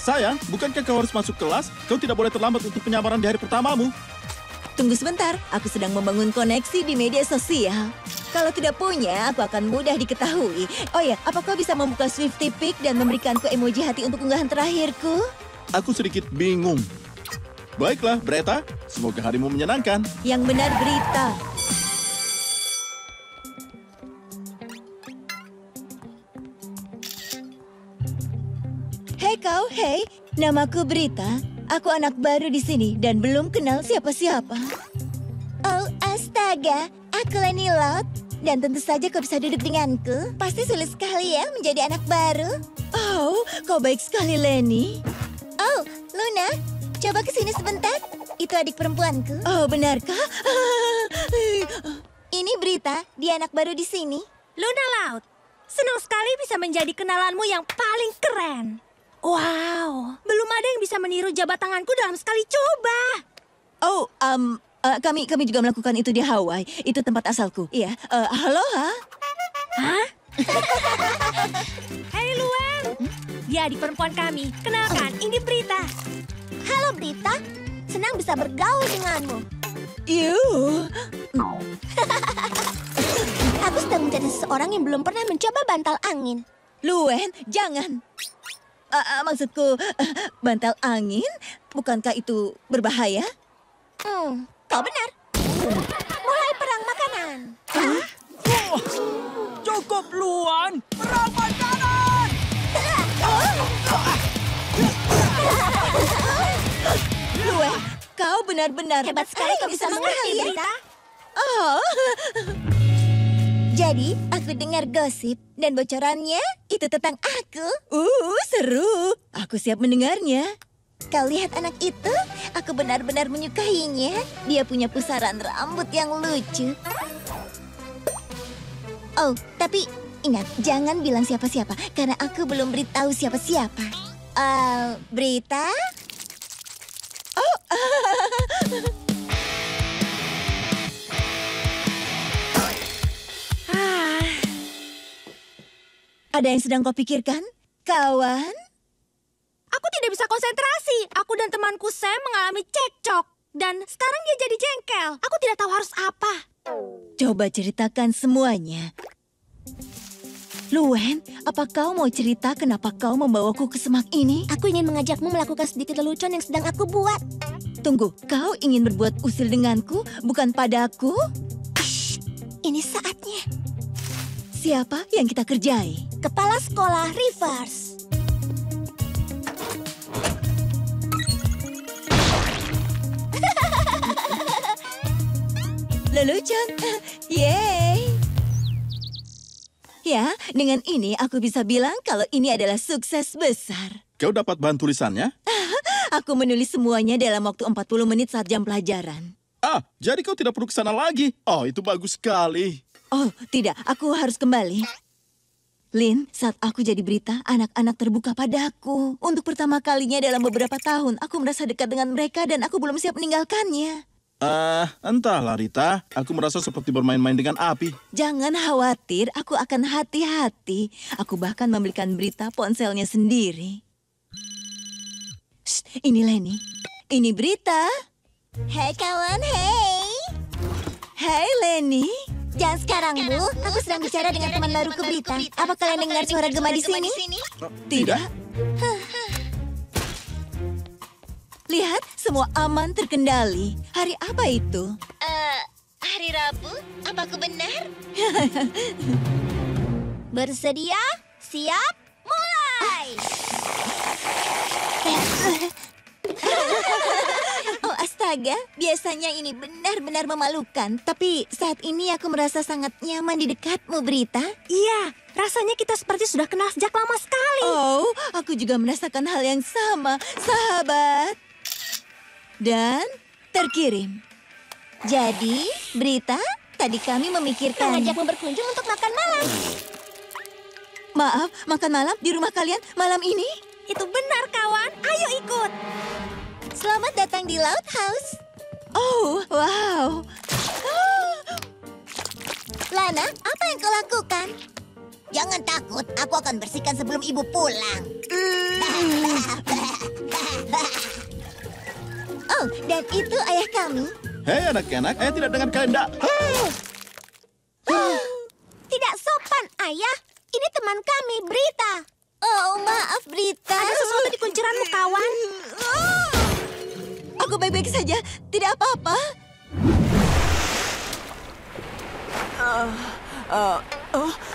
Sayang, bukankah kau harus masuk kelas? Kau tidak boleh terlambat untuk penyamaran di hari pertamamu. Tunggu sebentar, aku sedang membangun koneksi di media sosial. Kalau tidak punya, aku akan mudah diketahui. Oh ya, apa kau bisa membuka Swifty Pic dan memberikanku emoji hati untuk unggahan terakhirku? Aku sedikit bingung. Baiklah, Breta. Semoga harimu menyenangkan. Yang benar, Berita. Hei kau, hei. Namaku Berita. Aku anak baru di sini dan belum kenal siapa-siapa. Oh, astaga. Aku Lenny Loud. Dan tentu saja kau bisa duduk denganku. Pasti sulit sekali ya menjadi anak baru. Oh, kau baik sekali, Lenny. Oh, Luna. Coba kesini sebentar. Itu adik perempuanku. Oh, benarkah? Ini Berita. Dia anak baru di sini. Luna Loud. Senang sekali bisa menjadi kenalanmu yang paling keren. Wow, belum ada yang bisa meniru jabat tanganku dalam sekali coba. Oh, kami juga melakukan itu di Hawaii. Itu tempat asalku. Iya. Halo, Hah? Hei, Luen. Dia adik perempuan kami. Kenalkan, ini Berita. Halo Berita, senang bisa bergaul denganmu. Aku sedang mencari seseorang yang belum pernah mencoba bantal angin. Luen, jangan. Maksudku, bantal angin? Bukankah itu berbahaya? Kau benar. Mulai perang makanan. Cukup, Luan. Perang makanan! Luen, kau benar-benar Hebat sekali kau bisa mengerti, Berita. Oh. Jadi, aku dengar gosip dan bocorannya itu tentang aku. Seru. Aku siap mendengarnya. Kau lihat anak itu? Aku benar-benar menyukainya. Dia punya pusaran rambut yang lucu. Oh, tapi ingat, jangan bilang siapa-siapa. Karena aku belum beritahu siapa-siapa. Berita? Oh, ada yang sedang kau pikirkan, kawan? Aku tidak bisa konsentrasi. Aku dan temanku Sam mengalami cekcok. Dan sekarang dia jadi jengkel. Aku tidak tahu harus apa. Coba ceritakan semuanya. Luen, apa kau mau cerita kenapa kau membawaku ke semak ini? Aku ingin mengajakmu melakukan sedikit lelucon yang sedang aku buat. Tunggu, kau ingin berbuat usil denganku, bukan padaku? Ini saatnya. Siapa yang kita kerjai? Kepala sekolah Rivers. Lelucon. Yeay. Ya, dengan ini aku bisa bilang kalau ini adalah sukses besar. Kau dapat bahan tulisannya? Aku menulis semuanya dalam waktu 40 menit saat jam pelajaran. Jadi kau tidak perlu ke sana lagi. Oh, itu bagus sekali. Oh, tidak. Aku harus kembali. Lin, saat aku jadi Berita, anak-anak terbuka padaku. Untuk pertama kalinya dalam beberapa tahun, aku merasa dekat dengan mereka dan aku belum siap meninggalkannya. Entahlah Rita. Aku merasa seperti bermain-main dengan api. Jangan khawatir, aku akan hati-hati. Aku bahkan membelikan Berita ponselnya sendiri. Shh, ini Lenny. Ini Berita. Hei kawan, hei. Hai Lenny. Jangan sekarang, Bu. Aku sedang bicara dengan teman baruku Berita. Apa kalian dengar suara gema di sini? Tidak. Lihat, semua aman terkendali. Hari apa itu? Hari Rabu? Apa aku benar? Bersedia? Siap? Mulai! Oh astaga, biasanya ini benar-benar memalukan. Tapi saat ini aku merasa sangat nyaman di dekatmu, Berita. Iya, rasanya kita seperti sudah kenal sejak lama sekali. Oh, aku juga merasakan hal yang sama, sahabat. Dan terkirim. Jadi, Berita, tadi kami memikirkan... Mengajakmu berkunjung untuk makan malam. Maaf, makan malam di rumah kalian malam ini? Itu benar, kawan. Ayo ikut. Selamat datang di Loud House. Oh, wow. Lana, apa yang kau lakukan? Jangan takut, aku akan bersihkan sebelum ibu pulang. Oh, dan itu ayah kami. Hei anak-anak, ayah tidak dengan kehendak. Tidak sopan, Ayah. Ini teman kami, Brita. Oh, maaf Brita. Ada sesuatu di kunciranmu, kawan. Aku baik-baik saja, tidak apa-apa.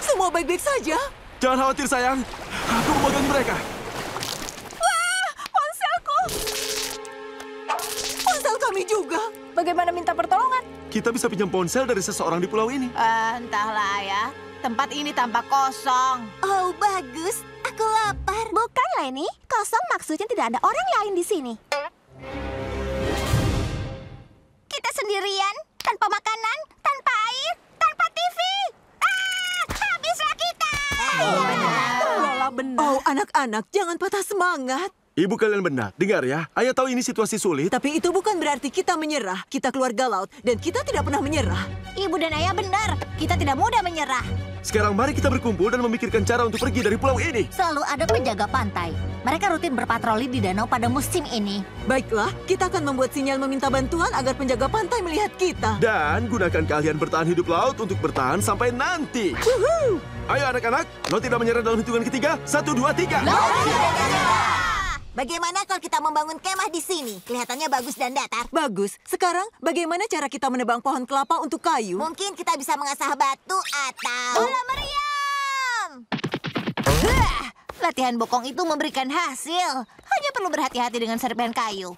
Semua baik-baik saja. Jangan khawatir, sayang. Aku memegang mereka. Ponselku. Ponsel kami juga. Bagaimana minta pertolongan? Kita bisa pinjam ponsel dari seseorang di pulau ini. Entahlah ya. Tempat ini tampak kosong. Oh, bagus. Aku lapar. Bukan, Lenny. Kosong maksudnya tidak ada orang lain di sini. Kita sendirian, tanpa makanan, tanpa air, tanpa TV. Habislah kita! Lola benar. Oh, anak-anak, jangan patah semangat. Ibu kalian benar. Dengar ya, ayah tahu ini situasi sulit. Tapi itu bukan berarti kita menyerah. Kita keluarga laut dan kita tidak pernah menyerah. Ibu dan ayah benar. Kita tidak mudah menyerah. Sekarang mari kita berkumpul dan memikirkan cara untuk pergi dari pulau ini. Selalu ada penjaga pantai. Mereka rutin berpatroli di danau pada musim ini. Baiklah, kita akan membuat sinyal meminta bantuan agar penjaga pantai melihat kita. Dan gunakan keahlian bertahan hidup laut untuk bertahan sampai nanti. Ayo anak-anak, lo tidak menyerah dalam hitungan ketiga. 1, 2, 3. Bagaimana kalau kita membangun kemah di sini? Kelihatannya bagus dan datar. Bagus. Sekarang, bagaimana cara kita menebang pohon kelapa untuk kayu? Mungkin kita bisa mengasah batu atau... Bola meriam! Latihan bokong itu memberikan hasil. Hanya perlu berhati-hati dengan serpihan kayu.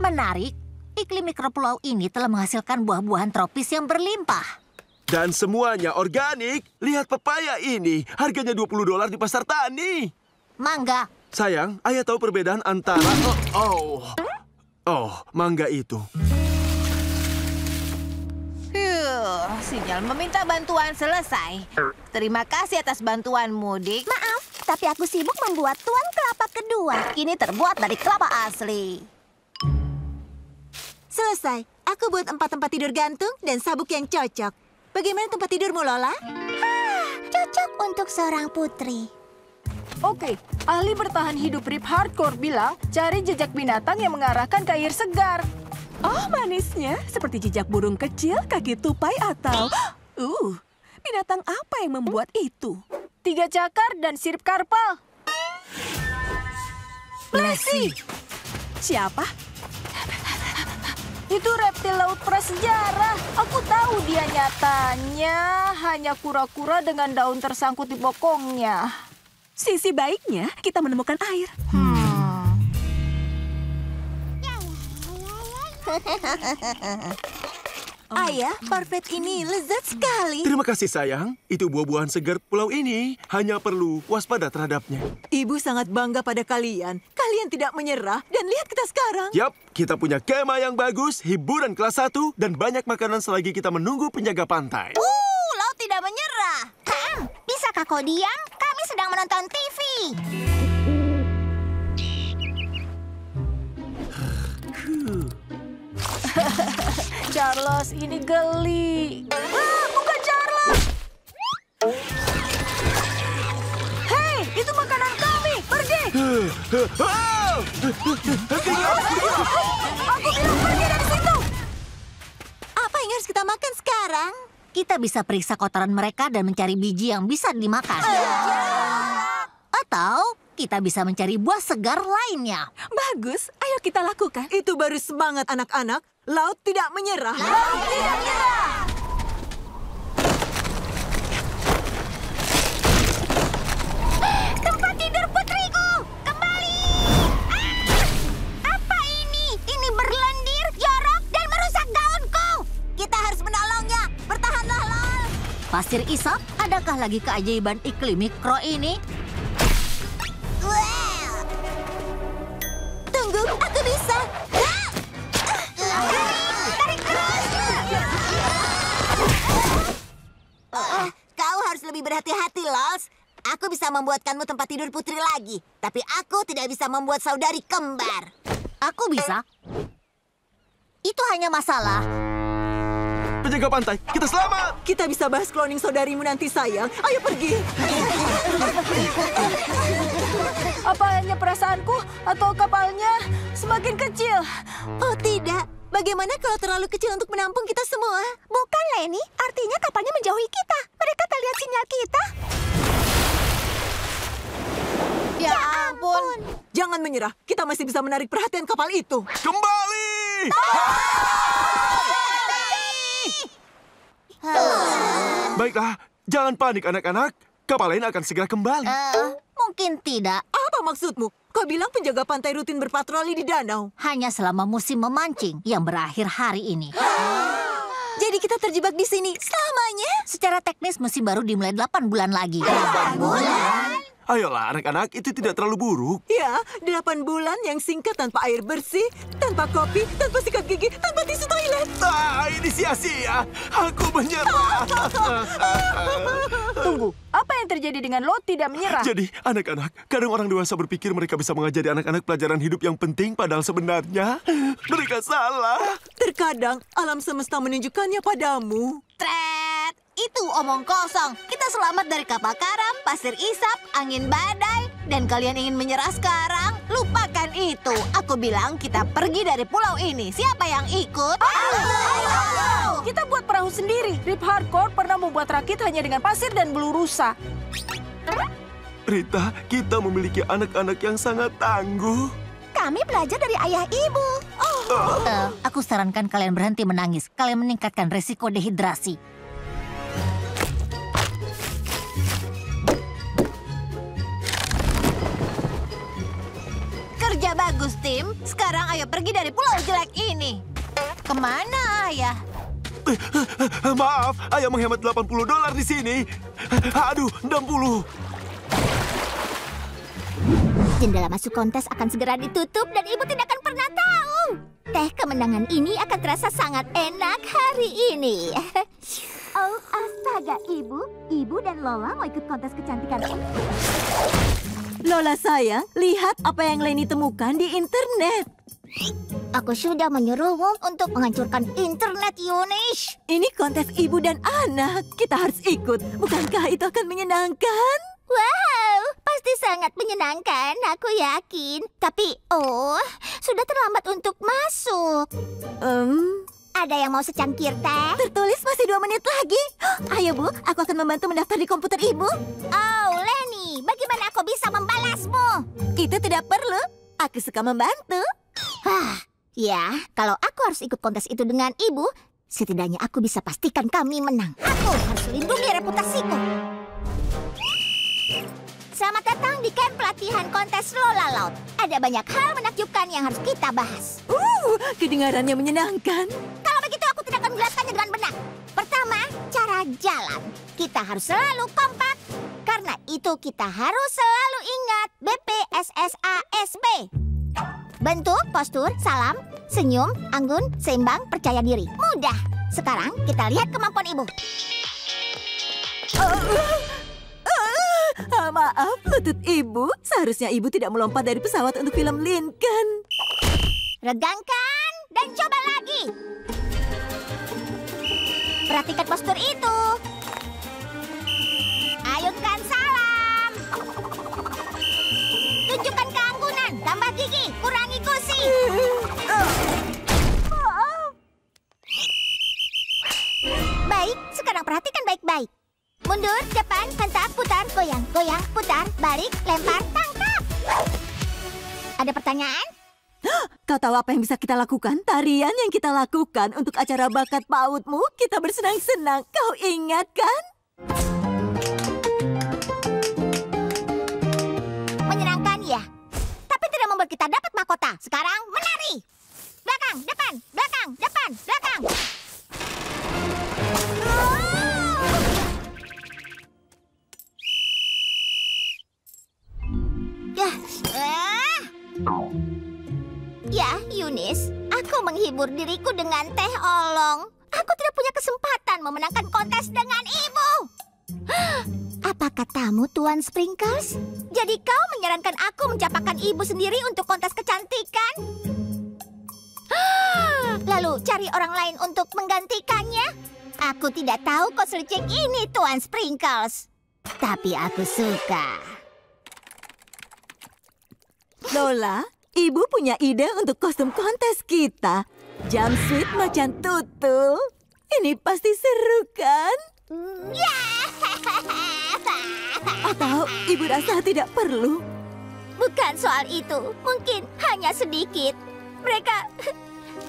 Menarik. Iklim mikropulau ini telah menghasilkan buah-buahan tropis yang berlimpah. Dan semuanya organik. Lihat pepaya ini. Harganya $20 di pasar tani. Mangga. Sayang, ayah tahu perbedaan antara... Oh, mangga itu. Sinyal meminta bantuan selesai. Terima kasih atas bantuanmu, Dik. Maaf, tapi aku sibuk membuat tuan kelapa kedua. Ini terbuat dari kelapa asli. Selesai. Aku buat 4 tempat tidur gantung dan sabuk yang cocok. Bagaimana tempat tidurmu, Lola? Cocok untuk seorang putri. Oke, ahli bertahan hidup Rip Hardcore bilang cari jejak binatang yang mengarahkan ke air segar. Oh, manisnya seperti jejak burung kecil, kaki tupai atau... binatang apa yang membuat itu? 3 cakar dan sirip karpal. Blessy! Siapa? Itu reptil laut prasejarah. Aku tahu dia nyatanya hanya kura-kura dengan daun tersangkut di bokongnya. Sisi baiknya kita menemukan air. Ayah, parfait ini lezat sekali. Terima kasih, sayang. Itu buah-buahan segar pulau ini. Hanya perlu waspada terhadapnya. Ibu sangat bangga pada kalian. Kalian tidak menyerah dan lihat kita sekarang. Yap, kita punya kemah yang bagus, hiburan kelas 1, dan banyak makanan selagi kita menunggu penjaga pantai. Laut tidak menyerah. Bisakah kau diam? Kami sedang menonton TV. Charles, ini geli. Bukan Charles! Hei, itu makanan kami. Pergi! Aku bilang pergi dari situ. Apa yang harus kita makan sekarang? Kita bisa periksa kotoran mereka dan mencari biji yang bisa dimakan. Atau kita bisa mencari buah segar lainnya. Bagus, ayo kita lakukan. Itu baru semangat anak-anak. Laut tidak menyerah. Laut tidak menyerah. Tempat tidur putriku! Kembali! Apa ini? Ini berlendir, jorok, dan merusak gaunku! Kita harus menolongnya. Bertahanlah, Lol. Pasir Isap, adakah lagi keajaiban iklim mikro ini? Tunggu, aku bisa. Tarik terus! Kau harus lebih berhati-hati, Lols. Aku bisa membuatkanmu tempat tidur putri lagi. Tapi aku tidak bisa membuat saudari kembar. Aku bisa. Itu hanya masalah. penjaga pantai. Kita selamat. Kita bisa bahas cloning saudarimu nanti, sayang. Ayo pergi. Apa hanya perasaanku atau kapalnya semakin kecil? Oh tidak, bagaimana kalau terlalu kecil untuk menampung kita semua? Bukan, Lenny. Artinya kapalnya menjauhi kita. Mereka tak lihat sinyal kita. Ya ampun. Jangan menyerah. Kita masih bisa menarik perhatian kapal itu. Kembali! Baiklah, jangan panik anak-anak. Kapal lain akan segera kembali. Mungkin tidak. Apa maksudmu? Kau bilang penjaga pantai rutin berpatroli di danau. Hanya selama musim memancing yang berakhir hari ini. Jadi kita terjebak di sini selamanya? Secara teknis musim baru dimulai 8 bulan lagi. 8 bulan? Ayolah anak-anak, itu tidak terlalu buruk. Ya, 8 bulan yang singkat tanpa air bersih, tanpa kopi, tanpa sikat gigi, tanpa tisu toilet. Ini sia-sia. Aku menyerah. Tunggu, apa yang terjadi dengan lo tidak menyerah? Jadi, anak-anak, kadang orang dewasa berpikir mereka bisa mengajari anak-anak pelajaran hidup yang penting, padahal sebenarnya mereka salah. Terkadang alam semesta menunjukkannya padamu. Tret, itu omong kosong. Kita selamat dari kapal karam, pasir isap, angin badai, dan kalian ingin menyerah sekarang? Lupakan itu. Aku bilang kita pergi dari pulau ini. Siapa yang ikut? Ayo! Kita buat perahu sendiri. Rip Hardcore pernah membuat rakit hanya dengan pasir dan bulu rusa. Rita, kita memiliki anak-anak yang sangat tangguh. Kami belajar dari ayah ibu. Aku sarankan kalian berhenti menangis. Kalian meningkatkan resiko dehidrasi. Kerja bagus, tim. Sekarang ayo pergi dari pulau jelek ini. Kemana, ayah? Maaf, ayah menghemat $80 di sini. Aduh, 60. Jendela masuk kontes akan segera ditutup dan ibu tidak akan pernah tahu. Teh kemenangan ini akan terasa sangat enak hari ini. Oh, astaga, Ibu dan Lola mau ikut kontes kecantikan ini. Lola sayang, lihat apa yang Lenny temukan di internet. Aku sudah menyuruhmu untuk menghancurkan internet, Yunis. Ini kontes ibu dan anak. Kita harus ikut. Bukankah itu akan menyenangkan? Wow, pasti sangat menyenangkan, aku yakin. Tapi, sudah terlambat untuk masuk. Ada yang mau secangkir teh? Tertulis masih 2 menit lagi. Ayo, Bu. Aku akan membantu mendaftar di komputer Ibu. Oh, Lenny, bagaimana aku bisa membalasmu? Itu tidak perlu. Aku suka membantu. Ya, kalau aku harus ikut kontes itu dengan Ibu, setidaknya aku bisa pastikan kami menang. Aku harus lindungi reputasiku. Selamat datang di camp pelatihan kontes Lola Laut. Ada banyak hal menakjubkan yang harus kita bahas. Kedengarannya menyenangkan. Kalau begitu aku tidak akan menjelaskannya dengan benar. Pertama, cara jalan. Kita harus selalu kompak. Karena itu kita harus selalu ingat BPSSASB. Bentuk, postur, salam, senyum, anggun, seimbang, percaya diri. Mudah. Sekarang kita lihat kemampuan Ibu. Maaf, lutut Ibu. Seharusnya Ibu tidak melompat dari pesawat untuk film Lincoln. Regangkan dan coba lagi. Perhatikan postur itu. Ayunkan salam. Tunjukkan keanggunan, tambah gigi, kurangi gusi. Baik, sekarang perhatikan baik-baik. Mundur, depan, hentak, putar, goyang, goyang, putar, balik, lempar, tangkap. Ada pertanyaan? Kau tahu apa yang bisa kita lakukan? Tarian yang kita lakukan untuk acara bakat PAUD-mu, kita bersenang-senang. Kau ingat kan? Menyenangkan ya? Tapi tidak membuat kita dapat mahkota. Sekarang menari. Belakang, depan, belakang, depan, belakang. Ya, Yunis, aku menghibur diriku dengan teh olong. Aku tidak punya kesempatan memenangkan kontes dengan Ibu. Apa katamu, Tuan Sprinkles? Jadi kau menyarankan aku mencapakan Ibu sendiri untuk kontes kecantikan? Lalu cari orang lain untuk menggantikannya? Aku tidak tahu kau selicik ini, Tuan Sprinkles. Tapi aku suka. Lola, Ibu punya ide untuk kostum kontes kita. Jumpsuit macan tutul. Ini pasti seru, kan? Atau Ibu rasa tidak perlu? Bukan soal itu. Mungkin hanya sedikit.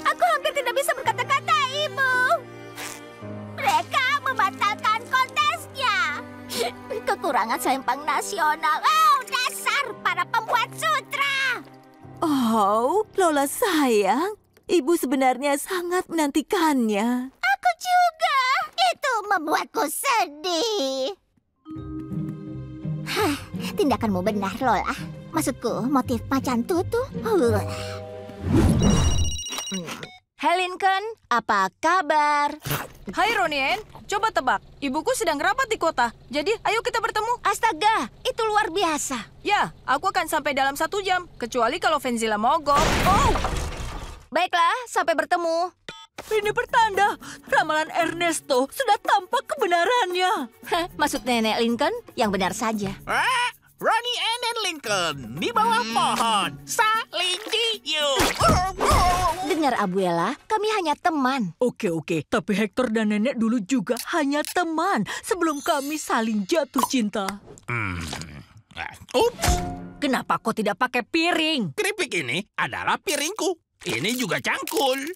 Aku hampir tidak bisa berkata-kata, Ibu. Mereka membatalkan kontesnya. Kekurangan sempang nasional. Oh, dasar para pembuat sutra. Oh, Lola sayang. Ibu sebenarnya sangat menantikannya. Aku juga. Itu membuatku sedih. Tindakanmu benar, Lola. Maksudku, motif macan tutu. Hai Lincoln, apa kabar? Hai Ronien, coba tebak. Ibuku sedang rapat di kota. Jadi, ayo kita bertemu. Astaga, itu luar biasa. Ya, aku akan sampai dalam 1 jam. Kecuali kalau Venzila mogok. Oh! Baiklah, sampai bertemu. Ini pertanda ramalan Ernesto sudah tampak kebenarannya. Maksud Nenek Lincoln yang benar saja. Ronnie Ann dan Lincoln di bawah pohon. Saling cium. Dengar, Abuela, kami hanya teman. Oke. Tapi Hector dan Nenek dulu juga hanya teman sebelum kami saling jatuh cinta. Ups, Kenapa kau tidak pakai piring? keripik ini adalah piringku. Ini juga cangkul.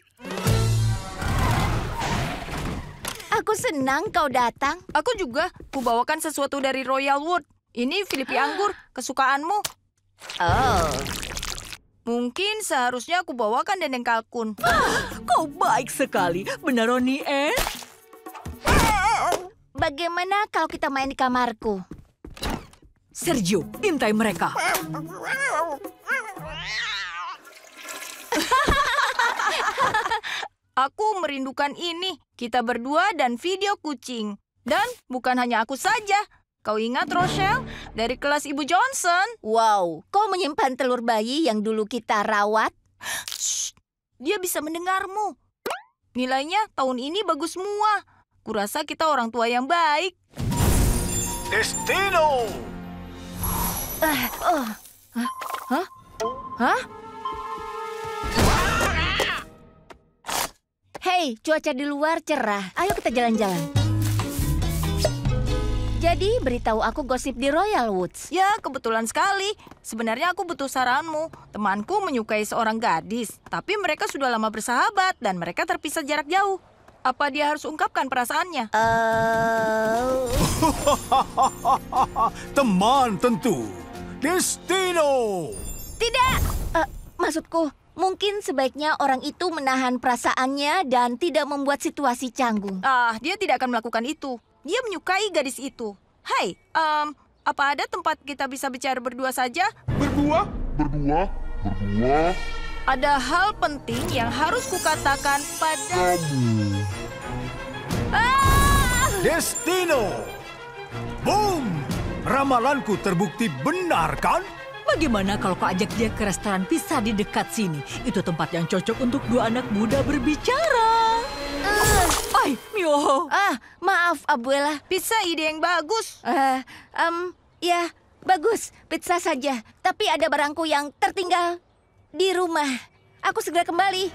Aku senang kau datang. Aku juga. Kubawakan sesuatu dari Royal Wood. Ini Filipi anggur, kesukaanmu. Oh, Mungkin seharusnya aku bawakan dendeng kalkun. Kau baik sekali, benar Ronnie Ann? bagaimana kalau kita main di kamarku? Sergio, intai mereka. Aku merindukan ini. Kita berdua dan video kucing. Dan bukan hanya aku saja. Kau ingat, Rochelle? Dari kelas Ibu Johnson. Wow, kau menyimpan telur bayi yang dulu kita rawat? Shh, dia bisa mendengarmu. Nilainya tahun ini bagus semua. Kurasa kita orang tua yang baik. Destino! Hah? Hei, cuaca di luar cerah. Ayo kita jalan-jalan. Jadi, beritahu aku gosip di Royal Woods. Ya, kebetulan sekali. Sebenarnya aku butuh saranmu. Temanku menyukai seorang gadis, tapi mereka sudah lama bersahabat dan mereka terpisah jarak jauh. Apa dia harus ungkapkan perasaannya? Teman tentu. Destino! Tidak! Maksudku, mungkin sebaiknya orang itu menahan perasaannya dan tidak membuat situasi canggung. Dia tidak akan melakukan itu. Dia menyukai gadis itu. Hai, apa ada tempat kita bisa bicara berdua saja? Berdua? Ada hal penting yang harus kukatakan pada... Destino! Boom! Ramalanku terbukti benar, kan? Bagaimana kalau kau ajak dia ke restoran pizza di dekat sini? Itu tempat yang cocok untuk 2 anak muda berbicara. Ay, Mio. Maaf, Abuela. Pizza ide yang bagus. Ya, bagus. Pizza saja. Tapi ada barangku yang tertinggal di rumah. Aku segera kembali.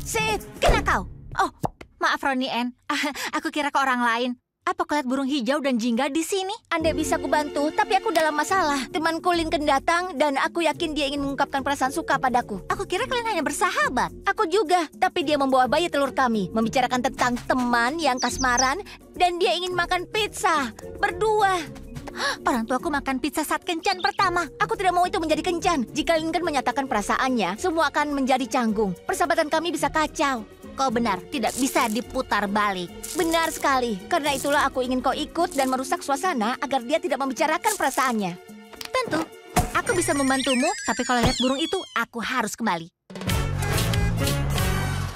Sid, kena kau. Oh, maaf Ronnie Ann. Aku kira ke orang lain. Apa kau lihat burung hijau dan jingga di sini? Andai bisa kubantu, tapi aku dalam masalah. Temanku Lincoln datang dan aku yakin dia ingin mengungkapkan perasaan suka padaku. Aku kira kalian hanya bersahabat. Aku juga, tapi dia membawa bayi telur kami, membicarakan tentang teman yang kasmaran, dan dia ingin makan pizza berdua. Orang tuaku makan pizza saat kencan pertama. Aku tidak mau itu menjadi kencan. Jika Lincoln menyatakan perasaannya, semua akan menjadi canggung. Persahabatan kami bisa kacau. Kau benar, tidak bisa diputar balik. Benar sekali. Karena itulah aku ingin kau ikut dan merusak suasana agar dia tidak membicarakan perasaannya. Tentu, aku bisa membantumu, tapi kalau lihat burung itu, aku harus kembali.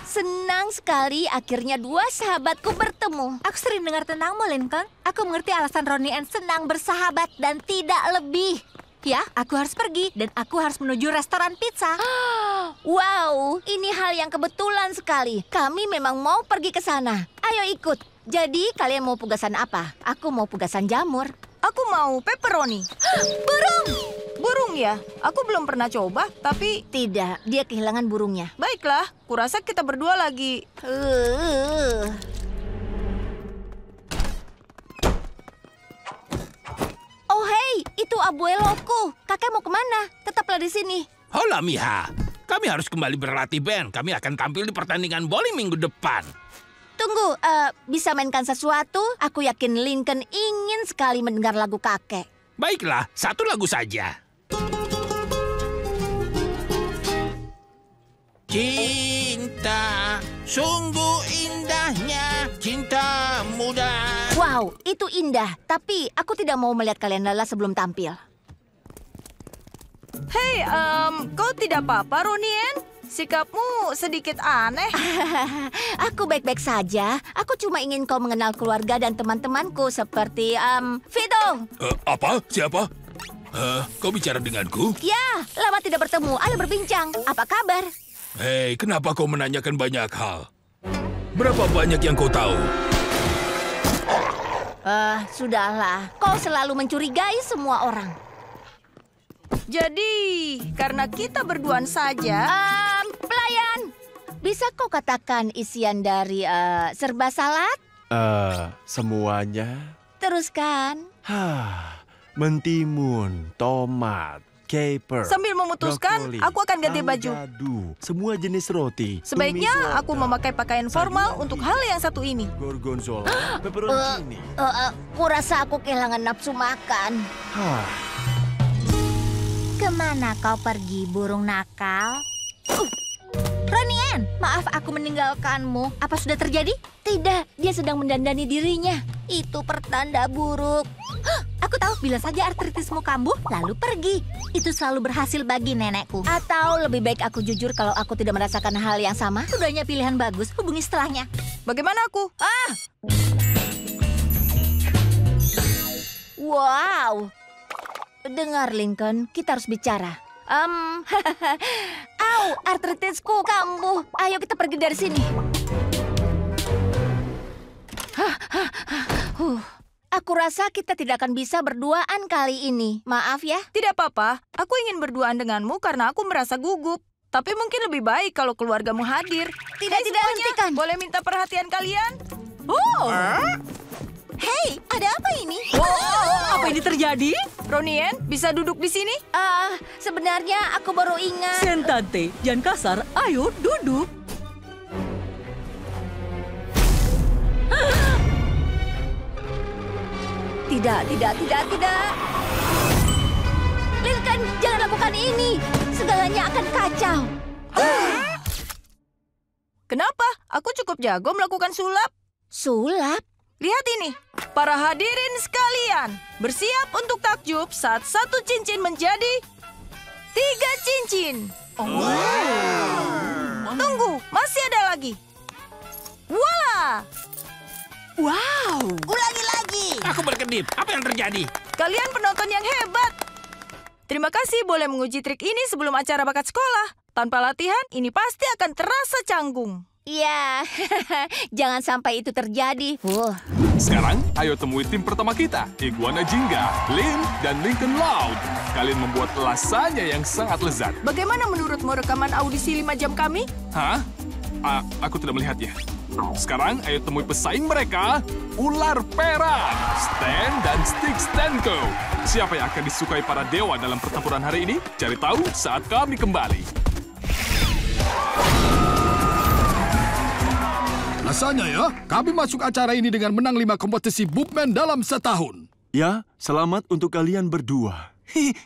Senang sekali akhirnya dua sahabatku bertemu. Aku sering dengar tentangmu, Lincoln. Aku mengerti alasan Ronnie Ann senang bersahabat dan tidak lebih. Ya, aku harus pergi dan aku harus menuju restoran pizza. Wow, ini hal yang kebetulan sekali. Kami memang mau pergi ke sana. Ayo ikut. Jadi kalian mau pugasan apa? Aku mau pugasan jamur. Aku mau pepperoni. Burung! Burung ya? Aku belum pernah coba, tapi... Tidak, dia kehilangan burungnya. Baiklah, kurasa kita berdua lagi. Oh hei, itu abueloku. Kakek mau kemana? Tetaplah di sini. Hola, Miha. Kami harus kembali berlatih band. Kami akan tampil di pertandingan bowling minggu depan. Tunggu, bisa mainkan sesuatu? Aku yakin Lincoln ingin sekali mendengar lagu kakek. Baiklah, satu lagu saja. Cinta, sungguh indahnya cinta muda. Wow, itu indah. Tapi aku tidak mau melihat kalian lelah sebelum tampil. Hei, kau tidak apa-apa, Ronnie Ann? Sikapmu sedikit aneh. Aku baik-baik saja. Aku cuma ingin kau mengenal keluarga dan teman-temanku seperti, Vito. Apa? Siapa? Kau bicara denganku? Ya, lama tidak bertemu. Ayo berbincang. Apa kabar? Hei, kenapa kau menanyakan banyak hal? Berapa banyak yang kau tahu? Sudahlah. Kau selalu mencurigai semua orang. Jadi, karena kita berduaan saja... Pelayan, bisa kau katakan isian dari serba salad? Semuanya. Teruskan. Mentimun, tomat, caper, Sambil memutuskan, brokoli, aku akan ganti baju. mangga, semua jenis roti. Sebaiknya tumis aku wortel, memakai pakaian formal sayuran, untuk hal yang satu ini. gorgonzola, pepperoncini. Kurasa aku kehilangan nafsu makan. Kemana kau pergi, burung nakal? Ronnie Ann, maaf aku meninggalkanmu. Apa sudah terjadi? Tidak, dia sedang mendandani dirinya. Itu pertanda buruk. Aku tahu, bila saja artritismu kambuh, lalu pergi. Itu selalu berhasil bagi nenekku. Atau lebih baik aku jujur kalau aku tidak merasakan hal yang sama. Keduanya pilihan bagus, hubungi setelahnya. Bagaimana aku? Wow. Dengar, Lincoln, kita harus bicara. Au, artritisku kambuh. Ayo kita pergi dari sini. Aku rasa kita tidak akan bisa berduaan kali ini. Maaf ya. Tidak apa-apa, aku ingin berduaan denganmu karena aku merasa gugup. Tapi mungkin lebih baik kalau keluargamu hadir. Tidak, hentikan. Boleh minta perhatian kalian? Hei, ada apa ini? Apa ini terjadi? Ronnie Ann, bisa duduk di sini? Sebenarnya aku baru ingat. Sentate, jangan kasar. Ayo, duduk. Tidak. Lincoln, jangan lakukan ini. Segalanya akan kacau. Kenapa? Aku cukup jago melakukan sulap. Sulap? Lihat ini, para hadirin sekalian, bersiap untuk takjub saat satu cincin menjadi 3 cincin. Tunggu, masih ada lagi. Voila! Ulangi lagi. Aku berkedip. Apa yang terjadi? Kalian penonton yang hebat. Terima kasih boleh menguji trik ini sebelum acara bakat sekolah. Tanpa latihan, ini pasti akan terasa canggung. Ya, jangan sampai itu terjadi. Sekarang, ayo temui tim pertama kita, Iguana Jingga, Lynn, dan Lincoln Loud. Kalian membuat lasanya yang sangat lezat. Bagaimana menurutmu rekaman audisi 5 jam kami? Hah? Aku tidak melihatnya. Sekarang, ayo temui pesaing mereka, Ular Perak, Stan dan Stick Stanko. Siapa yang akan disukai para dewa dalam pertempuran hari ini? Cari tahu saat kami kembali. Rasanya ya, kami masuk acara ini dengan menang 5 kompetisi bookman dalam setahun. Ya, selamat untuk kalian berdua.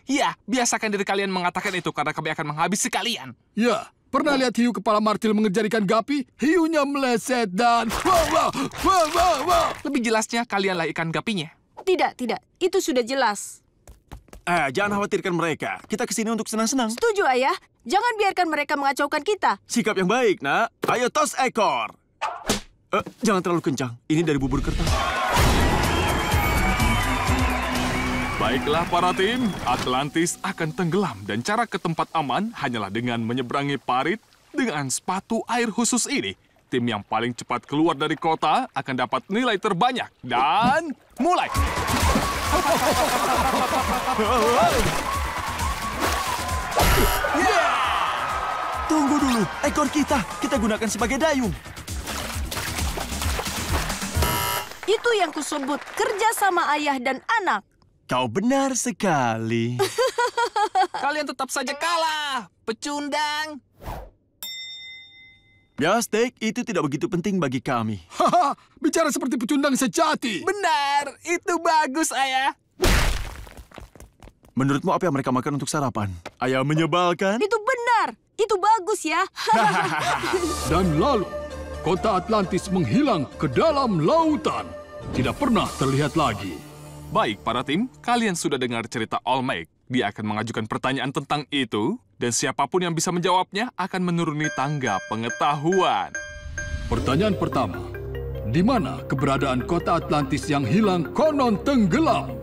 Ya, biasakan diri kalian mengatakan itu karena kami akan menghabisi kalian. Ya, pernah lihat hiu kepala martil mengejar ikan gapi? Hiunya meleset dan... Lebih jelasnya, kalianlah ikan gapinya. Tidak. Itu sudah jelas. Jangan khawatirkan mereka. Kita kesini untuk senang-senang. Setuju, Ayah. Jangan biarkan mereka mengacaukan kita. Sikap yang baik, Nak. Ayo tos ekor. Jangan terlalu kencang. Ini dari bubur kertas. Baiklah para tim, Atlantis akan tenggelam dan cara ke tempat aman hanyalah dengan menyeberangi parit dengan sepatu air khusus ini. Tim yang paling cepat keluar dari kota akan dapat nilai terbanyak. Dan mulai! Tunggu dulu, ekor kita gunakan sebagai dayung. Itu yang kusebut kerja sama ayah dan anak. Kau benar sekali. Kalian tetap saja kalah, pecundang. Ya, Steak, itu tidak begitu penting bagi kami. Haha, bicara seperti pecundang sejati. Benar, itu bagus, Ayah. Menurutmu apa yang mereka makan untuk sarapan? Ayam menyebalkan? Itu benar. Itu bagus ya. Dan lalu, kota Atlantis menghilang ke dalam lautan. Tidak pernah terlihat lagi. Baik, para tim, kalian sudah dengar cerita Olmec. Dia akan mengajukan pertanyaan tentang itu, dan siapapun yang bisa menjawabnya akan menuruni tangga pengetahuan. Pertanyaan pertama, di mana keberadaan kota Atlantis yang hilang konon tenggelam?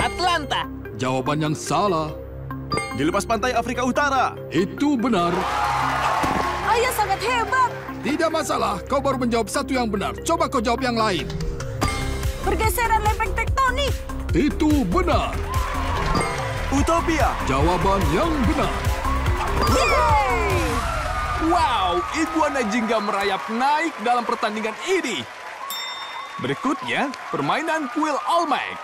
Atlanta. Jawaban yang salah. Di lepas pantai Afrika Utara. Itu benar. Ayah sangat hebat. Tidak masalah, kau baru menjawab satu yang benar. Coba kau jawab yang lain. Pergeseran lempeng tektonik. Itu benar. Utopia. Jawaban yang benar. Yeay! Wow, iguana jingga merayap naik dalam pertandingan ini. Berikutnya, permainan kuil Olmec.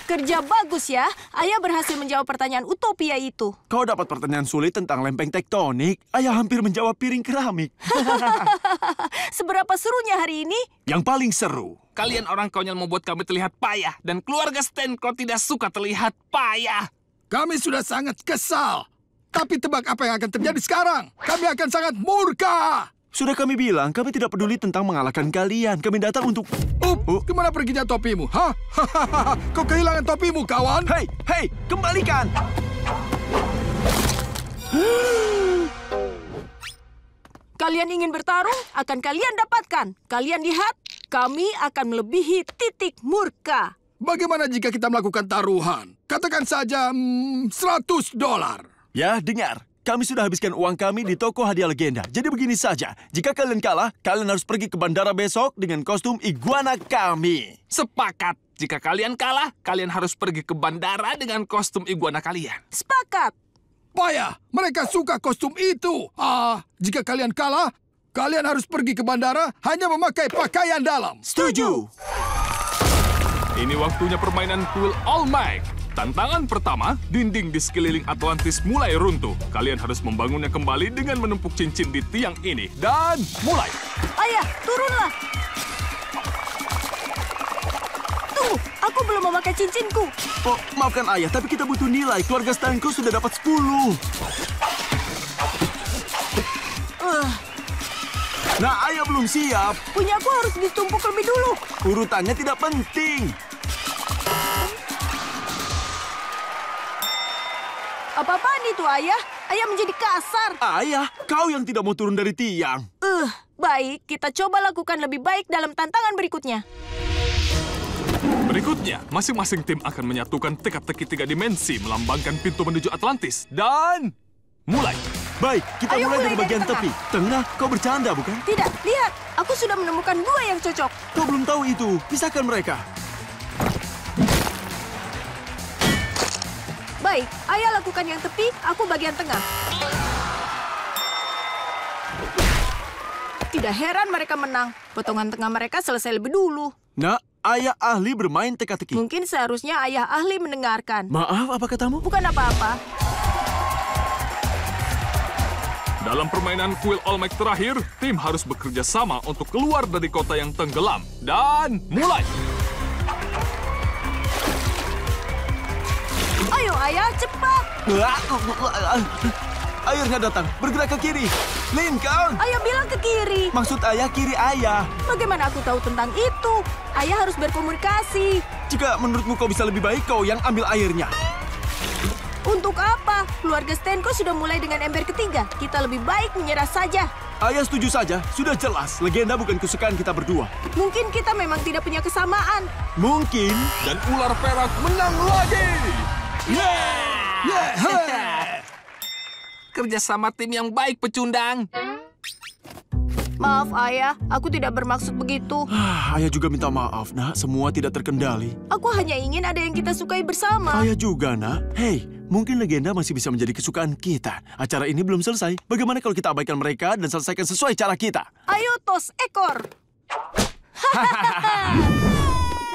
Kerja bagus ya. Ayah berhasil menjawab pertanyaan utopia itu. Kau dapat pertanyaan sulit tentang lempeng tektonik. Ayah hampir menjawab piring keramik. Seberapa serunya hari ini? Yang paling seru. Kalian orang konyol membuat kami terlihat payah, dan keluarga Stenko tidak suka terlihat payah. Kami sudah sangat kesal. Tapi tebak apa yang akan terjadi sekarang? Kami akan sangat murka. Sudah kami bilang, kami tidak peduli tentang mengalahkan kalian. Kami datang untuk... Kemana perginya topimu? Hah? Kau kehilangan topimu, kawan? Hei, kembalikan! Kalian ingin bertarung? Akan kalian dapatkan. Kalian lihat, kami akan melebihi titik murka. Bagaimana jika kita melakukan taruhan? Katakan saja $100. Ya, dengar. Kami sudah habiskan uang kami di toko hadiah legenda. Jadi begini saja, jika kalian kalah, kalian harus pergi ke bandara besok dengan kostum iguana kami. Sepakat. Jika kalian kalah, kalian harus pergi ke bandara dengan kostum iguana kalian. Sepakat. Payah, mereka suka kostum itu. Jika kalian kalah, kalian harus pergi ke bandara hanya memakai pakaian dalam. Setuju. Ini waktunya permainan kuil Olmec. Tantangan pertama, dinding di sekeliling Atlantis mulai runtuh. Kalian harus membangunnya kembali dengan menumpuk cincin di tiang ini. Dan mulai! Ayah, turunlah. Tunggu, aku belum memakai cincinku. Oh, maafkan ayah, tapi kita butuh nilai. Keluarga Stanko sudah dapat 10. Nah, ayah belum siap. Punyaku harus ditumpuk lebih dulu. Urutannya tidak penting. Apa-apaan itu, Ayah? Ayah menjadi kasar. Ayah, kau yang tidak mau turun dari tiang. Baik, kita coba lakukan lebih baik dalam tantangan berikutnya. Berikutnya, masing-masing tim akan menyatukan teka-teki 3 dimensi melambangkan pintu menuju Atlantis. Dan mulai! Baik, kita Ayo mulai dari bagian tengah. tepi. Tengah, kau bercanda, bukan? Tidak, lihat. Aku sudah menemukan 2 yang cocok. Kau belum tahu itu. Pisahkan mereka. Baik, Ayah lakukan yang tepi, aku bagian tengah. Tidak heran mereka menang. Potongan tengah mereka selesai lebih dulu. Nah, ayah ahli bermain teka-teki. Mungkin seharusnya ayah ahli mendengarkan. Maaf, apa katamu? Bukan apa-apa. Dalam permainan kuil Olmec terakhir, tim harus bekerja sama untuk keluar dari kota yang tenggelam. Dan mulai! Ayo, Ayah, cepat. Airnya datang. Bergerak ke kiri. Lincoln! Ayah bilang ke kiri. Maksud ayah kiri ayah. Bagaimana aku tahu tentang itu? Ayah harus berkomunikasi. Jika menurutmu kau bisa lebih baik, kau yang ambil airnya. Untuk apa? Keluarga Stenko sudah mulai dengan ember ketiga. Kita lebih baik menyerah saja. Ayah setuju saja. Sudah jelas, legenda bukan kesukaan kita berdua. Mungkin kita memang tidak punya kesamaan. Mungkin. Dan ular perak menang lagi. Kerja sama tim yang baik, pecundang. Maaf, Ayah. Aku tidak bermaksud begitu. Ayah juga minta maaf, nak. Semua tidak terkendali. Aku hanya ingin ada yang kita sukai bersama. Ayah juga, nak. Hei, mungkin legenda masih bisa menjadi kesukaan kita. Acara ini belum selesai. Bagaimana kalau kita abaikan mereka dan selesaikan sesuai cara kita? Ayo, tos ekor.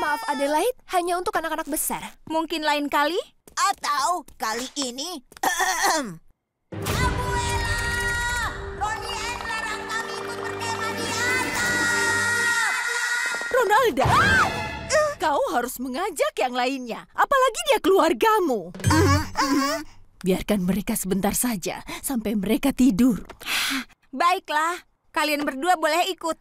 Maaf, Adelaide. Hanya untuk anak-anak besar. Mungkin lain kali? Atau kali ini... Ronalda, kau harus mengajak yang lainnya. Apalagi dia keluargamu. Biarkan mereka sebentar saja, sampai mereka tidur. Baiklah, kalian berdua boleh ikut.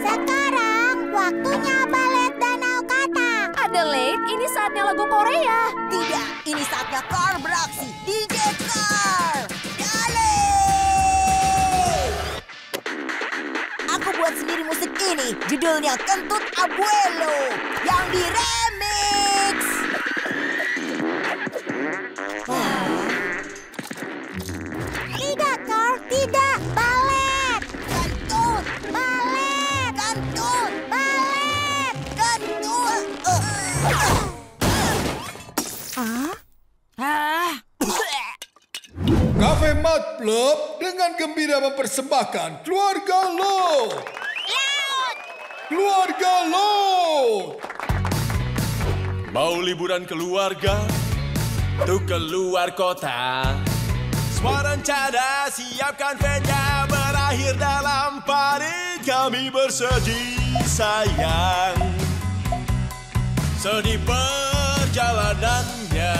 Sekarang waktunya balet Danau Katak. Adelaide, ini saatnya lagu Korea. Tidak, ini saatnya Carl beraksi. DJ Carl, Dale! Aku buat sendiri musik ini. Judulnya Kentut Abuelo yang diremix. Tidak, Carl, tidak. Balet. Kentut, balet. Kentut, balet. Kentut. Cafe Mat Club dengan gembira mempersembahkan Keluarga Laut. Keluarga Laut. Mau liburan keluarga? Tuh keluar kota. Semua rencana, siapkan van-nya. Berakhir dalam panik. Kami bersedih sayang. Sedih perjalanannya.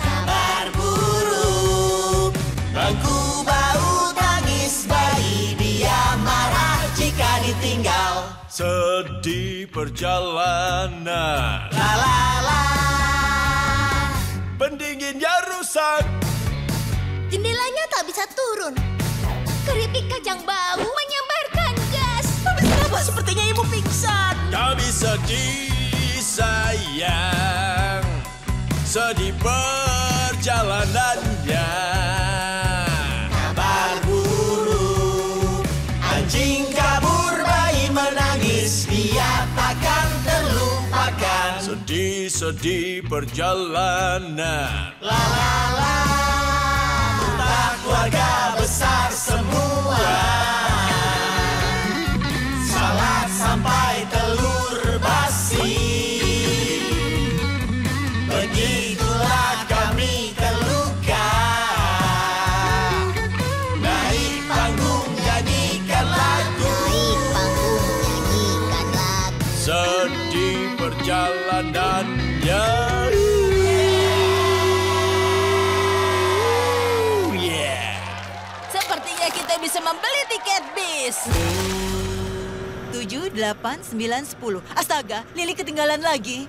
Kabar buruk. Bangku bau tangis bayi. Dia marah jika ditinggal. Sedih perjalanan. La la la. Pendinginnya rusak. Jendelanya tak bisa turun. Keripik kacang bau menyebarkan gas. Tapi kenapa sepertinya ibu pingsan? Kami sedih sayang. Sedih perjalanannya. Kabar buruk. Anjing kabur, bayi menangis. Dia takkan terlupakan. Sedih-sedih perjalanan. La la la. Keluarga besar semua. Salad sampai telur basi. Begitulah kami terluka. Naik panggung nyanyikan lagu. Sedih perjalanannya. Sepertinya kita bisa membeli tiket bis. 7, 8, 9, 10. Astaga, Lily ketinggalan lagi.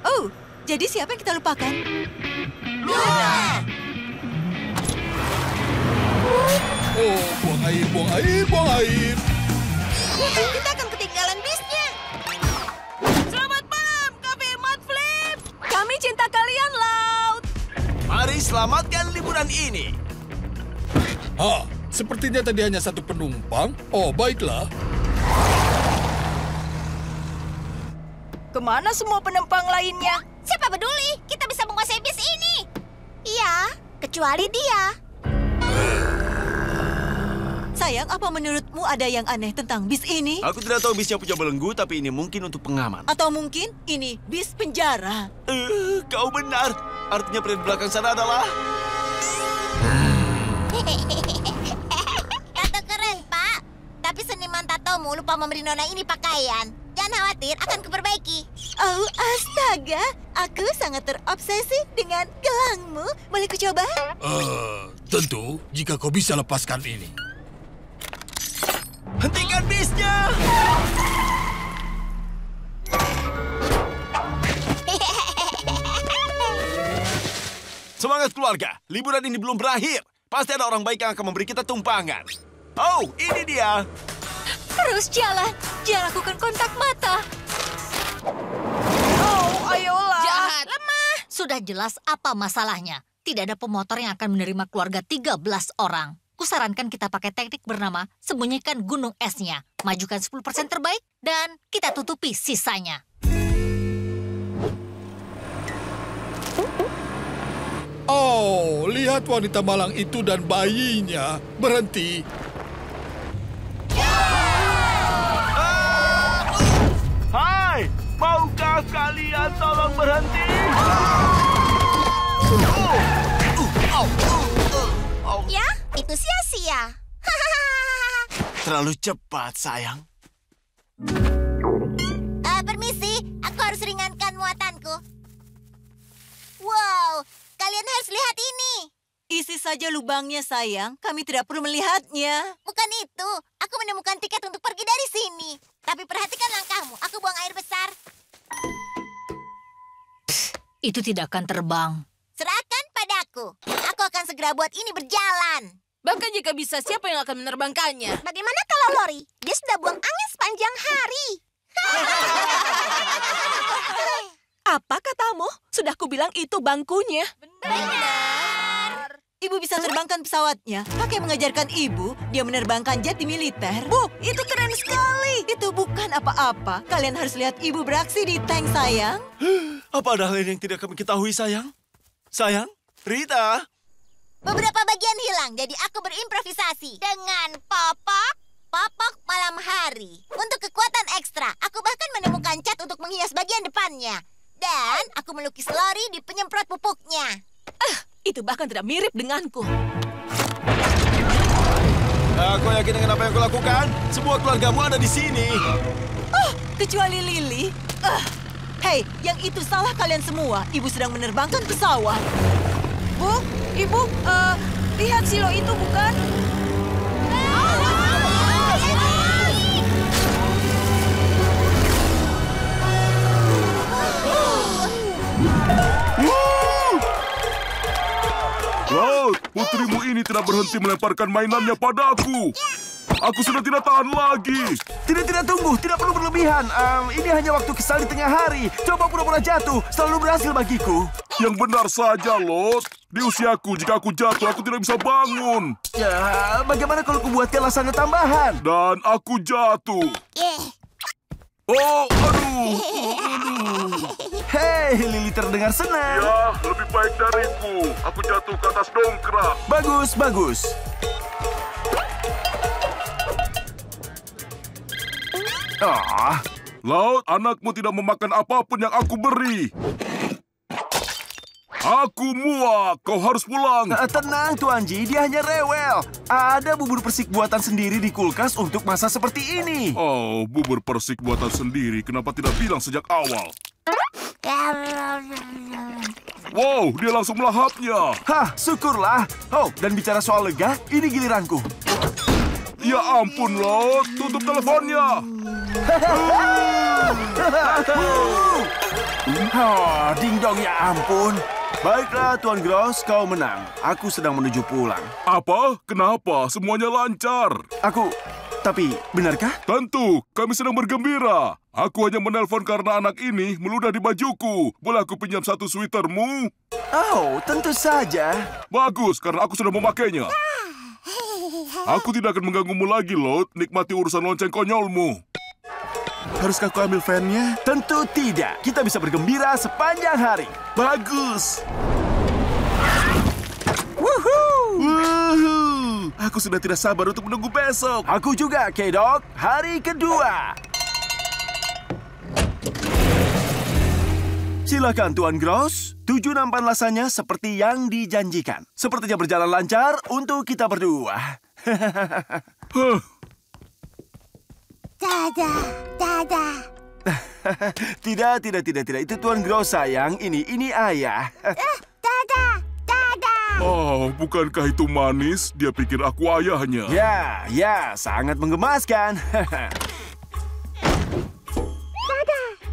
Oh, jadi siapa yang kita lupakan? Oh, buang air, buang air, buang air. Kita akan ketinggalan bisnya. Selamat malam, Cafe Mat Flip. Kami cinta kalian, Laut. Mari selamatkan liburan ini. Sepertinya tadi hanya satu penumpang. Oh, baiklah. Kemana semua penumpang lainnya? Siapa peduli? Kita bisa menguasai bis ini. Iya, kecuali dia. Sayang, apa menurutmu ada yang aneh tentang bis ini? Aku tidak tahu bisnya punya belenggu, tapi ini mungkin untuk pengaman. Atau mungkin ini bis penjara. Kau benar. Artinya pria di belakang sana adalah... Tato keren, Pak. Tapi seniman tatomu lupa memberi nona ini pakaian. Jangan khawatir, akan kuperbaiki. Oh, astaga. Aku sangat terobsesi dengan gelangmu. Boleh ku coba? Tentu, jika kau bisa lepaskan ini. Hentikan bisnya! Semangat keluarga, liburan ini belum berakhir. Pasti ada orang baik yang akan memberi kita tumpangan. Oh, ini dia. Terus jalan. Jangan lakukan kontak mata. Oh, ayolah. Jahat. Lemah. Sudah jelas apa masalahnya. Tidak ada pemotor yang akan menerima keluarga 13 orang. Kusarankan kita pakai teknik bernama sembunyikan gunung esnya. Majukan 10% terbaik dan kita tutupi sisanya. Oh, lihat wanita malang itu dan bayinya. Berhenti. Hai, maukah kalian tolong berhenti? Ya, itu sia-sia. Terlalu cepat, sayang. Permisi, aku harus ringankan muatanku. Wow, kalian harus lihat ini. Isi saja lubangnya, sayang. Kami tidak perlu melihatnya. Bukan itu, aku menemukan tiket untuk pergi dari sini. Tapi perhatikan langkahmu, aku buang air besar. Itu tidak akan terbang. Serahkan padaku. Aku akan segera buat ini berjalan. Bahkan jika bisa, siapa yang akan menerbangkannya? Bagaimana kalau Lori? Dia sudah buang angin sepanjang hari. Apa katamu? Sudah kubilang itu bangkunya. Benar. Ibu bisa terbangkan pesawatnya. Pakai mengajarkan ibu, dia menerbangkan jet di militer. Bu, itu keren sekali. Itu bukan apa-apa. Kalian harus lihat ibu beraksi di tank, sayang. Apa ada hal lain yang tidak kami ketahui, sayang? Sayang? Rita? Beberapa bagian hilang, jadi aku berimprovisasi. Dengan popok malam hari. Untuk kekuatan ekstra, aku bahkan menemukan cat untuk menghias bagian depannya. Dan aku melukis Lori di penyemprot pupuknya. Itu bahkan tidak mirip denganku. Aku yakin dengan apa yang aku lakukan. Semua keluargamu ada di sini. Oh, kecuali Lily. Hei, yang itu salah kalian semua. Ibu sedang menerbangkan pesawat. Bu, Ibu, lihat silo itu bukan? Laut, putrimu ini tidak berhenti melemparkan mainannya padaku. Aku sudah tidak tahan lagi. Tidak, tunggu. Tidak perlu berlebihan. Ini hanya waktu kesal di tengah hari. Coba pura-pura jatuh. Selalu berhasil bagiku. Yang benar saja, Lot. Di usiaku, jika aku jatuh, aku tidak bisa bangun. Ya, bagaimana kalau kubuatkan lasangan tambahan? Dan aku jatuh. Oh, aduh. Hei, Lily terdengar senang. Ya, lebih baik dariku. Aku jatuh ke atas dongkrak. Bagus. Laut, anakmu tidak memakan apapun yang aku beri. Aku muak, kau harus pulang. Tenang, Tuan Ji, dia hanya rewel. Ada bubur persik buatan sendiri di kulkas untuk masa seperti ini. Oh, bubur persik buatan sendiri. Kenapa tidak bilang sejak awal? Wow, dia langsung melahapnya. Hah, syukurlah. Oh, dan bicara soal lega, ini giliranku. Ya ampun, Lot. Tutup teleponnya. Ding dong, ya ampun. Baiklah, Tuan Gross, kau menang. Aku sedang menuju pulang. Apa? Kenapa? Semuanya lancar. Tapi benarkah? Tentu, kami sedang bergembira. Aku hanya menelpon karena anak ini meludah di bajuku. Boleh aku pinjam satu sweatermu? Oh, tentu saja. Bagus, karena aku sudah memakainya. Aku tidak akan mengganggumu lagi, Lot. Nikmati urusan lonceng konyolmu. Haruskah aku ambil fan-nya? Tentu tidak. Kita bisa bergembira sepanjang hari. Bagus. Woohoo! Aku sudah tidak sabar untuk menunggu besok. Aku juga, K-Dog. Hari kedua. Silakan, Tuan Gross. 7 nampan lasanya seperti yang dijanjikan. Sepertinya berjalan lancar untuk kita berdua. Dadah. Tidak. Itu Tuan Gross, sayang. Ini ayah. Dadah. Oh, bukankah itu manis? Dia pikir aku ayahnya. Ya, sangat menggemaskan.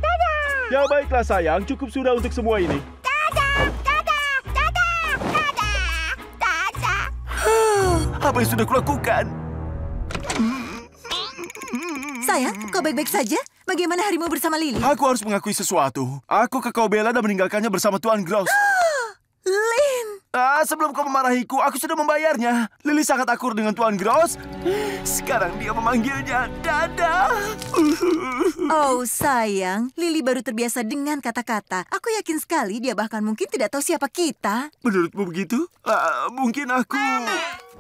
Dadah. Ya baiklah, sayang. Cukup sudah untuk semua ini. Apa yang sudah kulakukan? Sayang, kau baik-baik saja? Bagaimana harimu bersama Lily? Aku harus mengakui sesuatu. Aku ke Cowbella dan meninggalkannya bersama Tuan Gross. Lin! Sebelum kau memarahiku, aku sudah membayarnya. Lily sangat akur dengan Tuan Gross. Sekarang dia memanggilnya Dada. Oh sayang, Lily baru terbiasa dengan kata-kata. Aku yakin sekali dia bahkan mungkin tidak tahu siapa kita. Menurutmu begitu? Mungkin aku...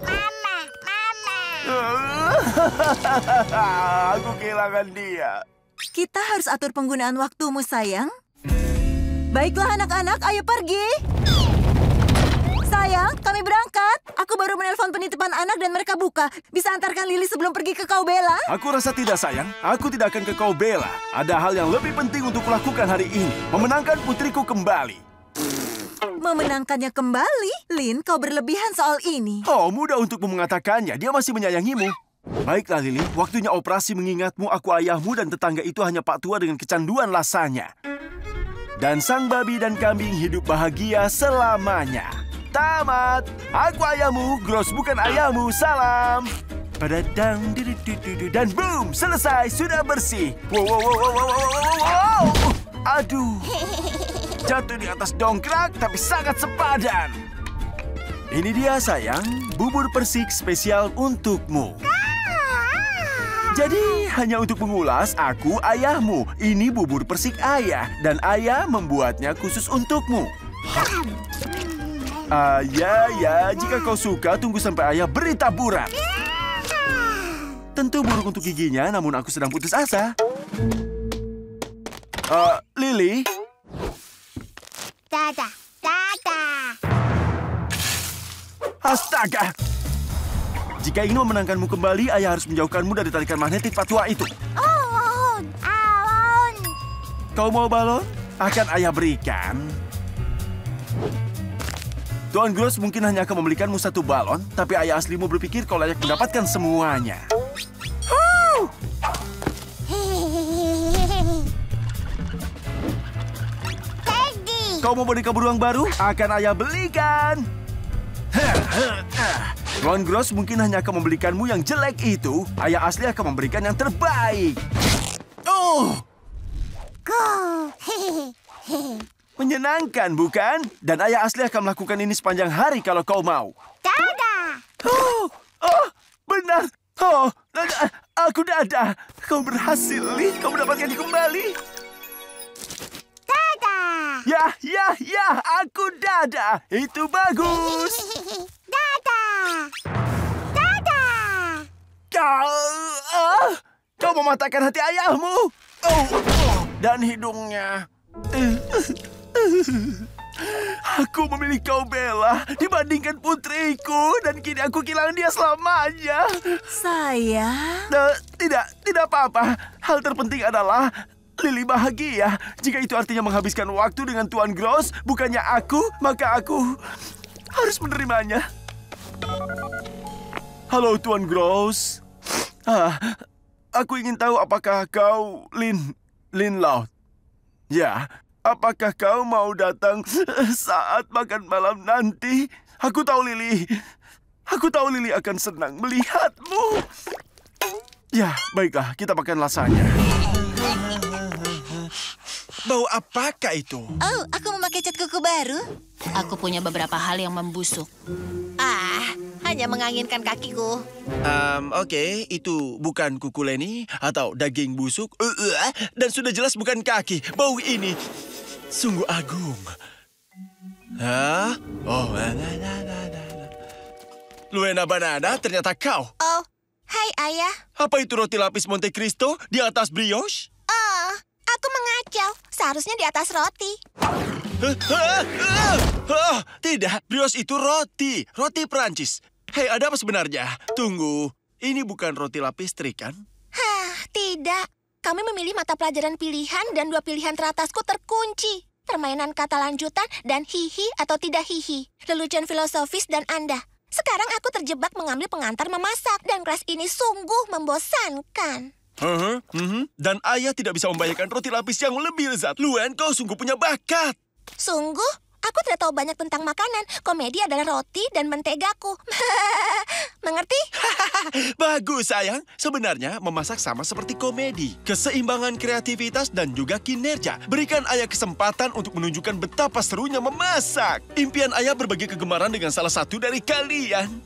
Mama. Aku kehilangan dia. Kita harus atur penggunaan waktumu, sayang. Baiklah anak-anak, ayo pergi. Sayang, kami berangkat. Aku baru menelpon penitipan anak dan mereka buka. Bisa antarkan Lily sebelum pergi ke Cowbella? Aku rasa tidak, sayang. Aku tidak akan ke Cowbella. Ada hal yang lebih penting untuk kulakukan hari ini. Memenangkan putriku kembali. Memenangkannya kembali? Lin, kau berlebihan soal ini. Oh, mudah untukmu mengatakannya. Dia masih menyayangimu. Baiklah, Lily. Waktunya operasi mengingatmu, aku ayahmu, dan tetangga itu hanya Pak Tua dengan kecanduan lasanya. Dan sang babi dan kambing hidup bahagia selamanya. Tamat. Aku ayahmu, Gross bukan ayahmu. Salam. Padadang, dan boom, selesai, sudah bersih. Wow. Aduh. Jatuh di atas dongkrak, tapi sangat sepadan. Ini dia, sayang, bubur persik spesial untukmu. Jadi, hanya untuk mengulas, aku ayahmu. Ini bubur persik ayah, dan ayah membuatnya khusus untukmu. Ya, jika kau suka, tunggu sampai ayah beri taburan. Tentu buruk untuk giginya, namun aku sedang putus asa. Lily? Dadah. Astaga! Jika ingin memenangkanmu kembali, ayah harus menjauhkanmu dari tarikan magnetik Pak Tua itu. Alon. Kau mau balon? Akan ayah berikan. Tuan Gross mungkin hanya akan membelikanmu satu balon, tapi ayah aslimu berpikir kau layak mendapatkan semuanya. Teddy. Kau mau boneka beruang baru? Akan ayah belikan. Tuan Gross mungkin hanya akan membelikanmu yang jelek itu. Ayah asli akan memberikan yang terbaik. Go. Menyenangkan, bukan? Dan ayah asli akan melakukan ini sepanjang hari kalau kau mau. Dadah. Benar. Aku Dada. Kau berhasil, Lee. Kau mendapatkannya kembali. Dadah. Ya, aku Dada. Itu bagus. Dadah. Kau mematahkan hati ayahmu. Dan hidungnya. Aku memilih Cowbella dibandingkan putriku, dan kini aku kehilangan dia selamanya. Sayang. Tidak apa-apa. Hal terpenting adalah Lily bahagia. Jika itu artinya menghabiskan waktu dengan Tuan Gross, bukannya aku, maka aku harus menerimanya. Halo, Tuan Gross. Aku ingin tahu apakah kau Lin Laut. Ya, apakah kau mau datang saat makan malam nanti? Aku tahu Lily akan senang melihatmu. Ya, baiklah, kita makan lasanya. Bau apakah itu? Oh, aku memakai cat kuku baru. Aku punya beberapa hal yang membusuk. Hanya menganginkan kakiku. Oke, itu bukan kuku Leni atau daging busuk. Dan sudah jelas bukan kaki. Bau ini sungguh agung. Luena Banana, ternyata kau. Oh, hai ayah. Apa itu roti lapis Monte Cristo di atas brioche? Aku mengacau. Seharusnya di atas roti. Tidak, brioche itu roti. Roti Perancis. Hei, ada apa sebenarnya? Tunggu, ini bukan roti lapis trik, kan? Tidak. Kami memilih mata pelajaran pilihan dan 2 pilihan teratasku terkunci. Permainan kata lanjutan dan hihi atau tidak hihi. Lelucon filosofis dan Anda. Sekarang aku terjebak mengambil pengantar memasak dan kelas ini sungguh membosankan. Dan ayah tidak bisa membayangkan roti lapis yang lebih lezat. Luen, kau sungguh punya bakat. Sungguh? Aku tidak tahu banyak tentang makanan. Komedi adalah roti dan mentegaku. Mengerti? Bagus, sayang. Sebenarnya memasak sama seperti komedi. Keseimbangan kreativitas dan juga kinerja. Berikan ayah kesempatan untuk menunjukkan betapa serunya memasak. Impian ayah berbagi kegemaran dengan salah satu dari kalian.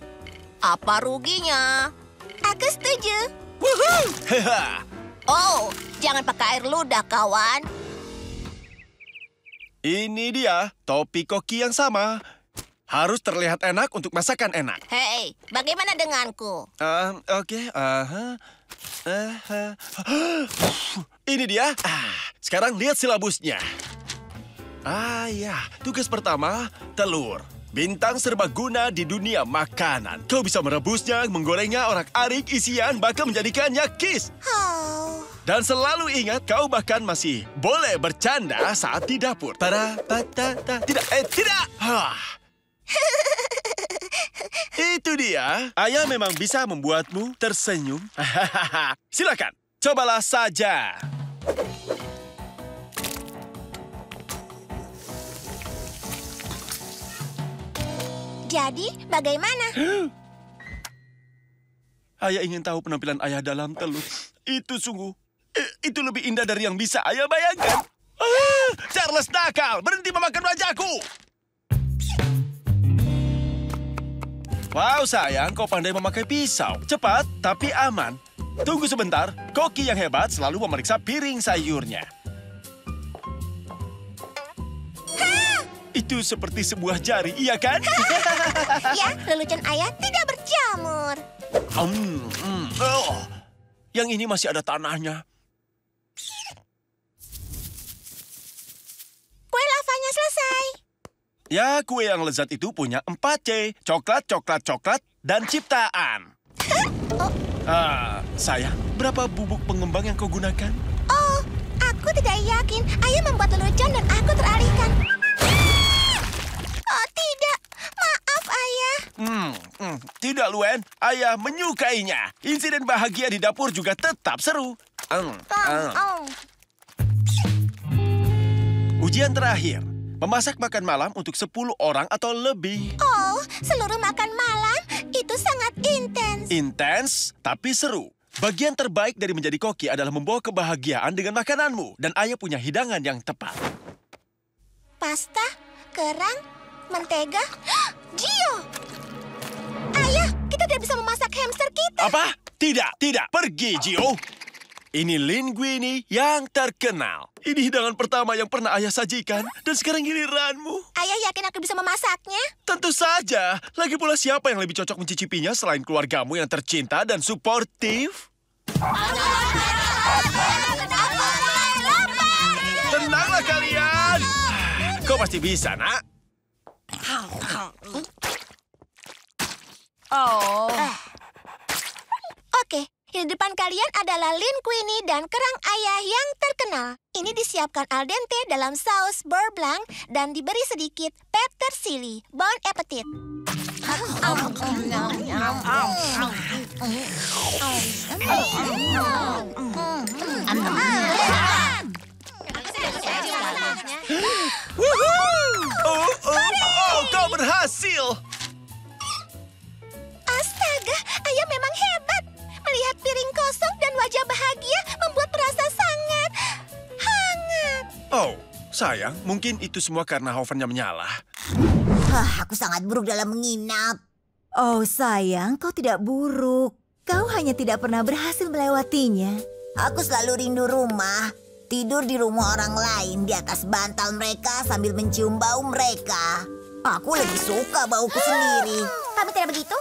Apa ruginya? Aku setuju. Woohoo! Oh, jangan pakai air ludah, kawan. Ini dia, topi koki yang sama. Harus terlihat enak untuk masakan enak. Hei, bagaimana denganku? Oke. Ini dia. Sekarang lihat silabusnya. Ya, tugas pertama, telur. Bintang serbaguna di dunia makanan. Kau bisa merebusnya, menggorengnya, orak-arik, isian, bahkan menjadikannya kis. Dan selalu ingat, kau bahkan masih boleh bercanda saat di dapur. Tidak. Itu dia. Ayah memang bisa membuatmu tersenyum. Silakan, cobalah saja. Jadi, bagaimana? Ayah ingin tahu penampilan ayah dalam telur. Itu sungguh. Itu lebih indah dari yang bisa ayah bayangkan. Charles nakal, berhenti memakan wajahku. Wow, sayang, kau pandai memakai pisau. Cepat, tapi aman. Tunggu sebentar, koki yang hebat selalu memeriksa piring sayurnya. Itu seperti sebuah jari, iya kan? Ya, lelucon ayah tidak berjamur. Yang ini masih ada tanahnya. Kue lavanya selesai. Ya, kue yang lezat itu punya 4C. Coklat, coklat, coklat, dan ciptaan. Sayang, berapa bubuk pengembang yang kau gunakan? Oh, aku tidak yakin. Ayah membuat lelucon dan aku teralihkan. Oh, tidak. Maaf, ayah. Tidak, Luen. Ayah menyukainya. Insiden bahagia di dapur juga tetap seru. Ujian terakhir. Memasak makan malam untuk 10 orang atau lebih. Oh, seluruh makan malam? Itu sangat intens. Intens, tapi seru. Bagian terbaik dari menjadi koki adalah membawa kebahagiaan dengan makananmu. Dan ayah punya hidangan yang tepat. Pasta, kerang, mentega. Gio! Ayah, kita tidak bisa memasak hamster kita. Apa? Tidak. Pergi, Gio. Ini linguine yang terkenal. Ini hidangan pertama yang pernah ayah sajikan. Dan sekarang giliranmu. Ayah yakin aku bisa memasaknya? Tentu saja. Lagi pula siapa yang lebih cocok mencicipinya selain keluargamu yang tercinta dan suportif? Tenanglah kalian. Kau pasti bisa, nak. Oke. Di depan kalian adalah linguine dan kerang ayah yang terkenal. Ini disiapkan al dente dalam saus beurre blanc dan diberi sedikit petersili. Bon appetit. Kau berhasil. Astaga, ayah memang hebat. Melihat piring kosong dan wajah bahagia membuat perasa sangat hangat. Oh, sayang, mungkin itu semua karena ovennya menyala. Aku sangat buruk dalam menginap. Oh sayang, kau tidak buruk. Kau hanya tidak pernah berhasil melewatinya. Aku selalu rindu rumah. Tidur di rumah orang lain di atas bantal mereka sambil mencium bau mereka. Aku lebih suka bauku sendiri. Kamu tidak begitu?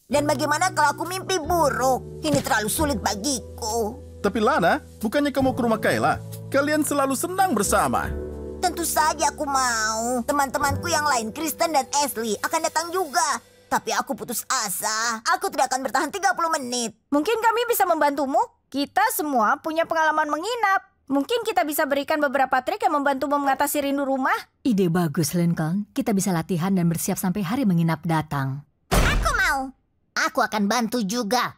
Dan bagaimana kalau aku mimpi buruk? Ini terlalu sulit bagiku. Tapi Lana, bukannya kamu ke rumah Kayla? Kalian selalu senang bersama. Tentu saja aku mau. Teman-temanku yang lain, Kristen dan Ashley, akan datang juga. Tapi aku putus asa. Aku tidak akan bertahan 30 menit. Mungkin kami bisa membantumu? kita semua punya pengalaman menginap. Mungkin kita bisa berikan beberapa trik yang membantu mengatasi rindu rumah. Ide bagus, Lincoln. Kita bisa latihan dan bersiap sampai hari menginap datang. Aku mau. Aku akan bantu juga.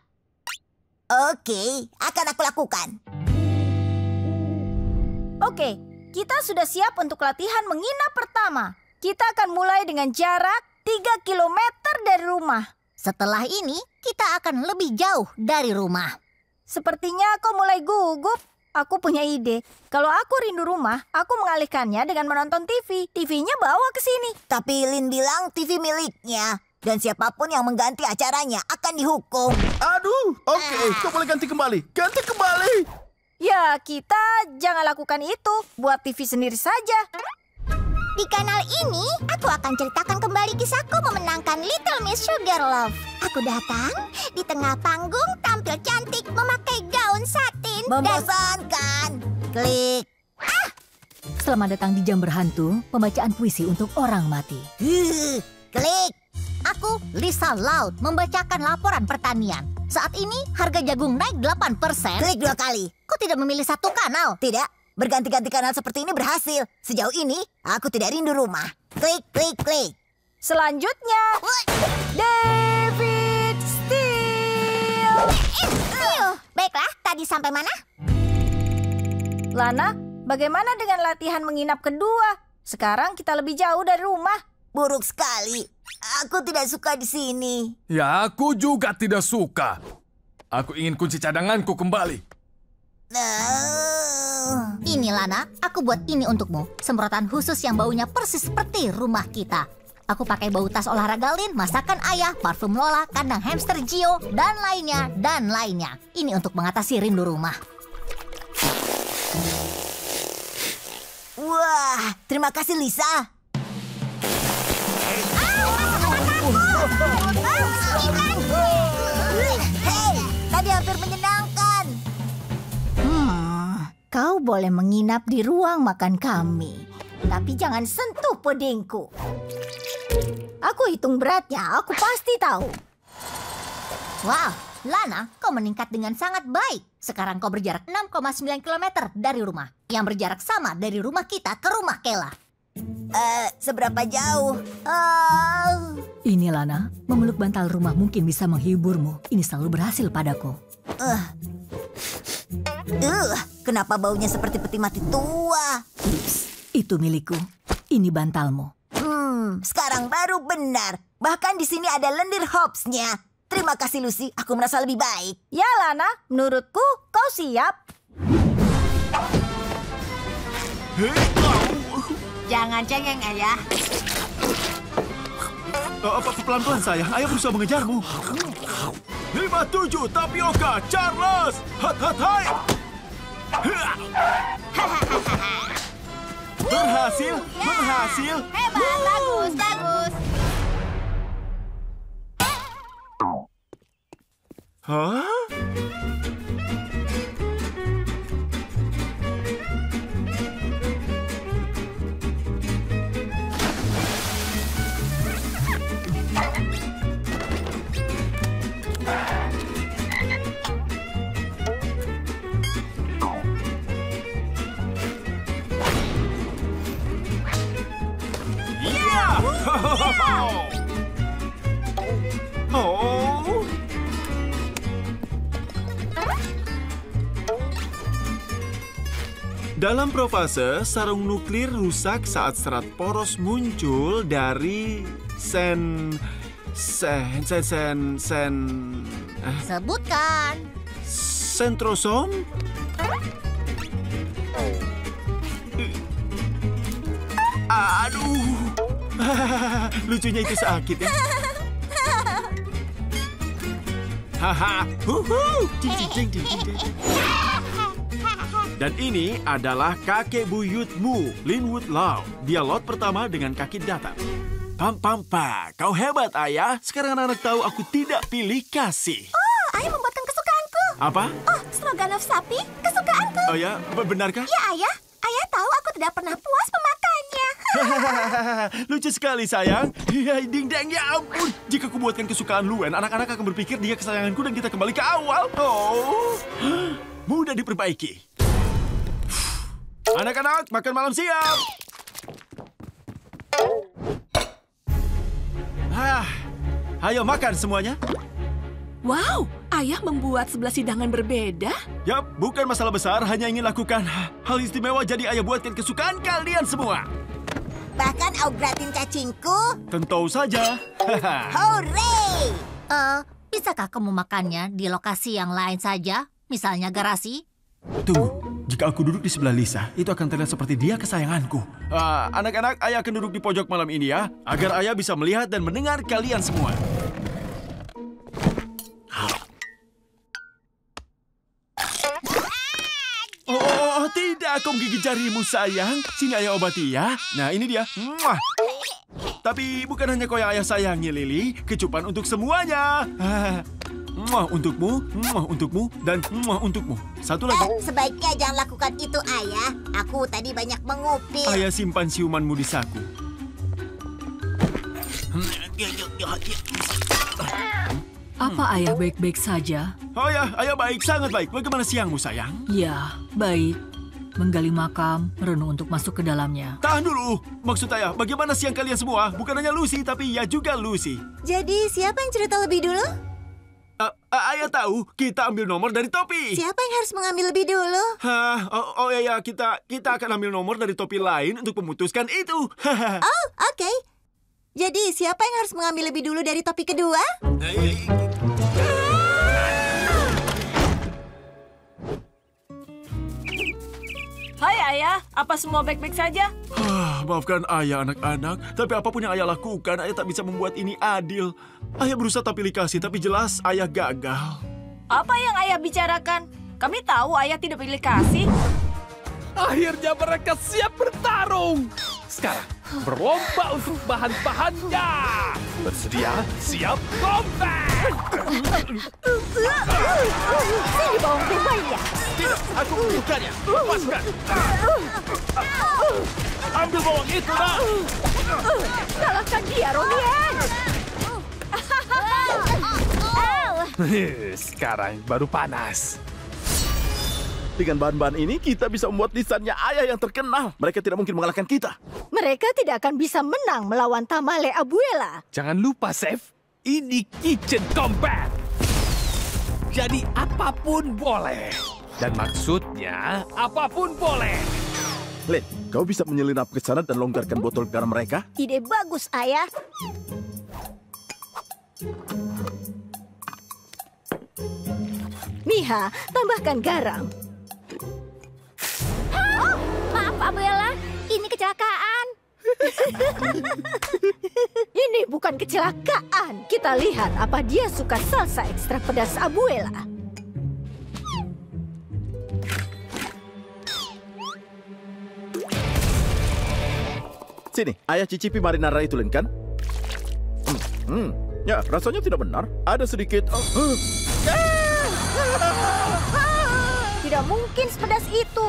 Oke, akan aku lakukan. Oke, kita sudah siap untuk latihan menginap pertama. Kita akan mulai dengan jarak 3 km dari rumah. Setelah ini, kita akan lebih jauh dari rumah. Sepertinya kau mulai gugup. Aku punya ide. Kalau aku rindu rumah, aku mengalihkannya dengan menonton TV. TV-nya bawa ke sini. Tapi Lin bilang TV miliknya. Dan siapapun yang mengganti acaranya akan dihukum. Aduh, oke, kau boleh ganti kembali. Ganti kembali. Ya, kita jangan lakukan itu. Buat TV sendiri saja. Di kanal ini, aku akan ceritakan kembali kisahku memenangkan Little Miss Sugarloaf. Aku datang, di tengah panggung tampil cantik memakai gaun satin. Membosankan. Klik. Selamat datang di Jam Berhantu, pembacaan puisi untuk orang mati. Klik. Aku, Lisa Loud, membacakan laporan pertanian. Saat ini, harga jagung naik 8%. Klik 2 kali. Kok tidak memilih satu kanal? Tidak. Berganti-ganti kanal seperti ini berhasil. Sejauh ini, aku tidak rindu rumah. Klik, klik, klik. Selanjutnya, David Steele. Baiklah, tadi sampai mana? Lana, bagaimana dengan latihan menginap kedua? Sekarang kita lebih jauh dari rumah. Buruk sekali. Aku tidak suka di sini. Ya, aku juga tidak suka. Aku ingin kunci cadanganku kembali. Ini Lana, aku buat ini untukmu. Semprotan khusus yang baunya persis seperti rumah kita. Aku pakai bau tas olahraga Lin, masakan ayah, parfum Lola, kandang hamster Gio, dan lainnya. Ini untuk mengatasi rindu rumah. Wah, terima kasih Lisa. Hei, tadi hampir menyenangkan. Kau boleh menginap di ruang makan kami. Tapi jangan sentuh pudingku. Aku hitung beratnya, aku pasti tahu. Wow, Lana, kau meningkat dengan sangat baik. Sekarang kau berjarak 6,9 km dari rumah. Yang berjarak sama dari rumah kita ke rumah Kela. Seberapa jauh? Ini Lana, memeluk bantal rumah mungkin bisa menghiburmu. Ini selalu berhasil padaku. Kenapa baunya seperti peti mati tua? Itu milikku. Ini bantalmu. Sekarang baru benar. Bahkan di sini ada lendir hopsnya. Terima kasih Lucy, aku merasa lebih baik. Ya Lana, menurutku kau siap. Jangan cengeng, ayah. Pelan-pelan sayang, ayah berusaha mengejarmu. 57 tapioka, Charles! Hai! Berhasil! Hebat, bagus. Hah? Oh. Dalam profase, sarung nuklir rusak saat serat poros muncul dari Sebutkan. sentrosom? Aduh. Lucunya itu sakit ya. Haha. Dan ini adalah kakek buyutmu, Linwood Lau. Dia lot pertama dengan kaki datar. Pam, kau hebat, ayah. Sekarang anak-anak tahu aku tidak pilih kasih. Oh, ayah membuatkan kesukaanku. Apa? Oh, stroganoff sapi, kesukaanku. Oh ya, benarkah? Ya, ayah. Ayah tahu aku tidak pernah puas memakannya. Lucu sekali, sayang. Ding deng, ya ampun. Jika aku buatkan kesukaan Luen, anak-anak akan berpikir dia kesayanganku dan kita kembali ke awal. Oh, mudah diperbaiki. Anak-anak, makan malam siap. Ayo makan semuanya. Wow, ayah membuat 11 hidangan berbeda. Yap, bukan masalah besar, hanya ingin lakukan hal istimewa jadi ayah buatkan kesukaan kalian semua. Bahkan gratin cacingku. Tentu saja. Hore! Bisakah kamu makannya di lokasi yang lain saja? Misalnya garasi? Tunggu, jika aku duduk di sebelah Lisa, itu akan terlihat seperti dia kesayanganku. Anak-anak, ayah akan duduk di pojok malam ini ya, agar ayah bisa melihat dan mendengar kalian semua. Oh, tidak, kau menggigit jarimu, sayang. Sini ayah obati ya. Nah, ini dia. Mwah. Tapi bukan hanya kau yang ayah sayangi, Lily. Kecupan untuk semuanya. Mwah untukmu, dan mwah untukmu. Satu lagi. Sebaiknya jangan lakukan itu, ayah. Aku tadi banyak mengupil. Ayah simpan siumanmu di saku. Apa ayah baik-baik saja? Oh ya, ayah baik, sangat baik. Bagaimana siangmu, sayang? Ya, baik. Menggali makam, merenung untuk masuk ke dalamnya. Tahan dulu. Maksud ayah, bagaimana siang kalian semua? Bukan hanya Lucy, tapi ya juga Lucy. Jadi, siapa yang cerita lebih dulu? Ayah tahu, kita ambil nomor dari topi. Siapa yang harus mengambil lebih dulu? Ya, kita akan ambil nomor dari topi lain untuk memutuskan itu. Oh, oke. Jadi, siapa yang harus mengambil lebih dulu dari topi kedua? Hai ayah, apa semua baik-baik saja? Maafkan ayah, anak-anak. Tapi apapun yang ayah lakukan, ayah tak bisa membuat ini adil. Ayah berusaha tak pilih kasih, tapi jelas ayah gagal. Apa yang ayah bicarakan? Kami tahu ayah tidak pilih kasih. Akhirnya mereka siap bertarung. Sekarang, berlomba untuk bahan-bahannya. Bersedia, siap, combat! Sini bawang terbaiknya. Tidak, aku membutuhkannya. Lepaskan. Ambil bawang itu, nak. Salahkan dia, Ronian. Sekarang baru panas. Dengan bahan-bahan ini, kita bisa membuat lisannya ayah yang terkenal. Mereka tidak mungkin mengalahkan kita. Mereka tidak akan bisa menang melawan Tamale Abuela. Jangan lupa, Chef. Ini kitchen combat. Jadi apapun boleh. Dan maksudnya, apapun boleh. Len, kau bisa menyelinap ke sana dan longgarkan botol garam mereka? Ide bagus, ayah. Miha, tambahkan garam. Maaf, Abuela. Ini kecelakaan. Ini bukan kecelakaan. Kita lihat apa dia suka salsa ekstra pedas Abuela. Sini, ayah cicipi marinara itu, Len, kan? Ya, rasanya tidak benar. Ada sedikit... Tidak mungkin sepedas itu.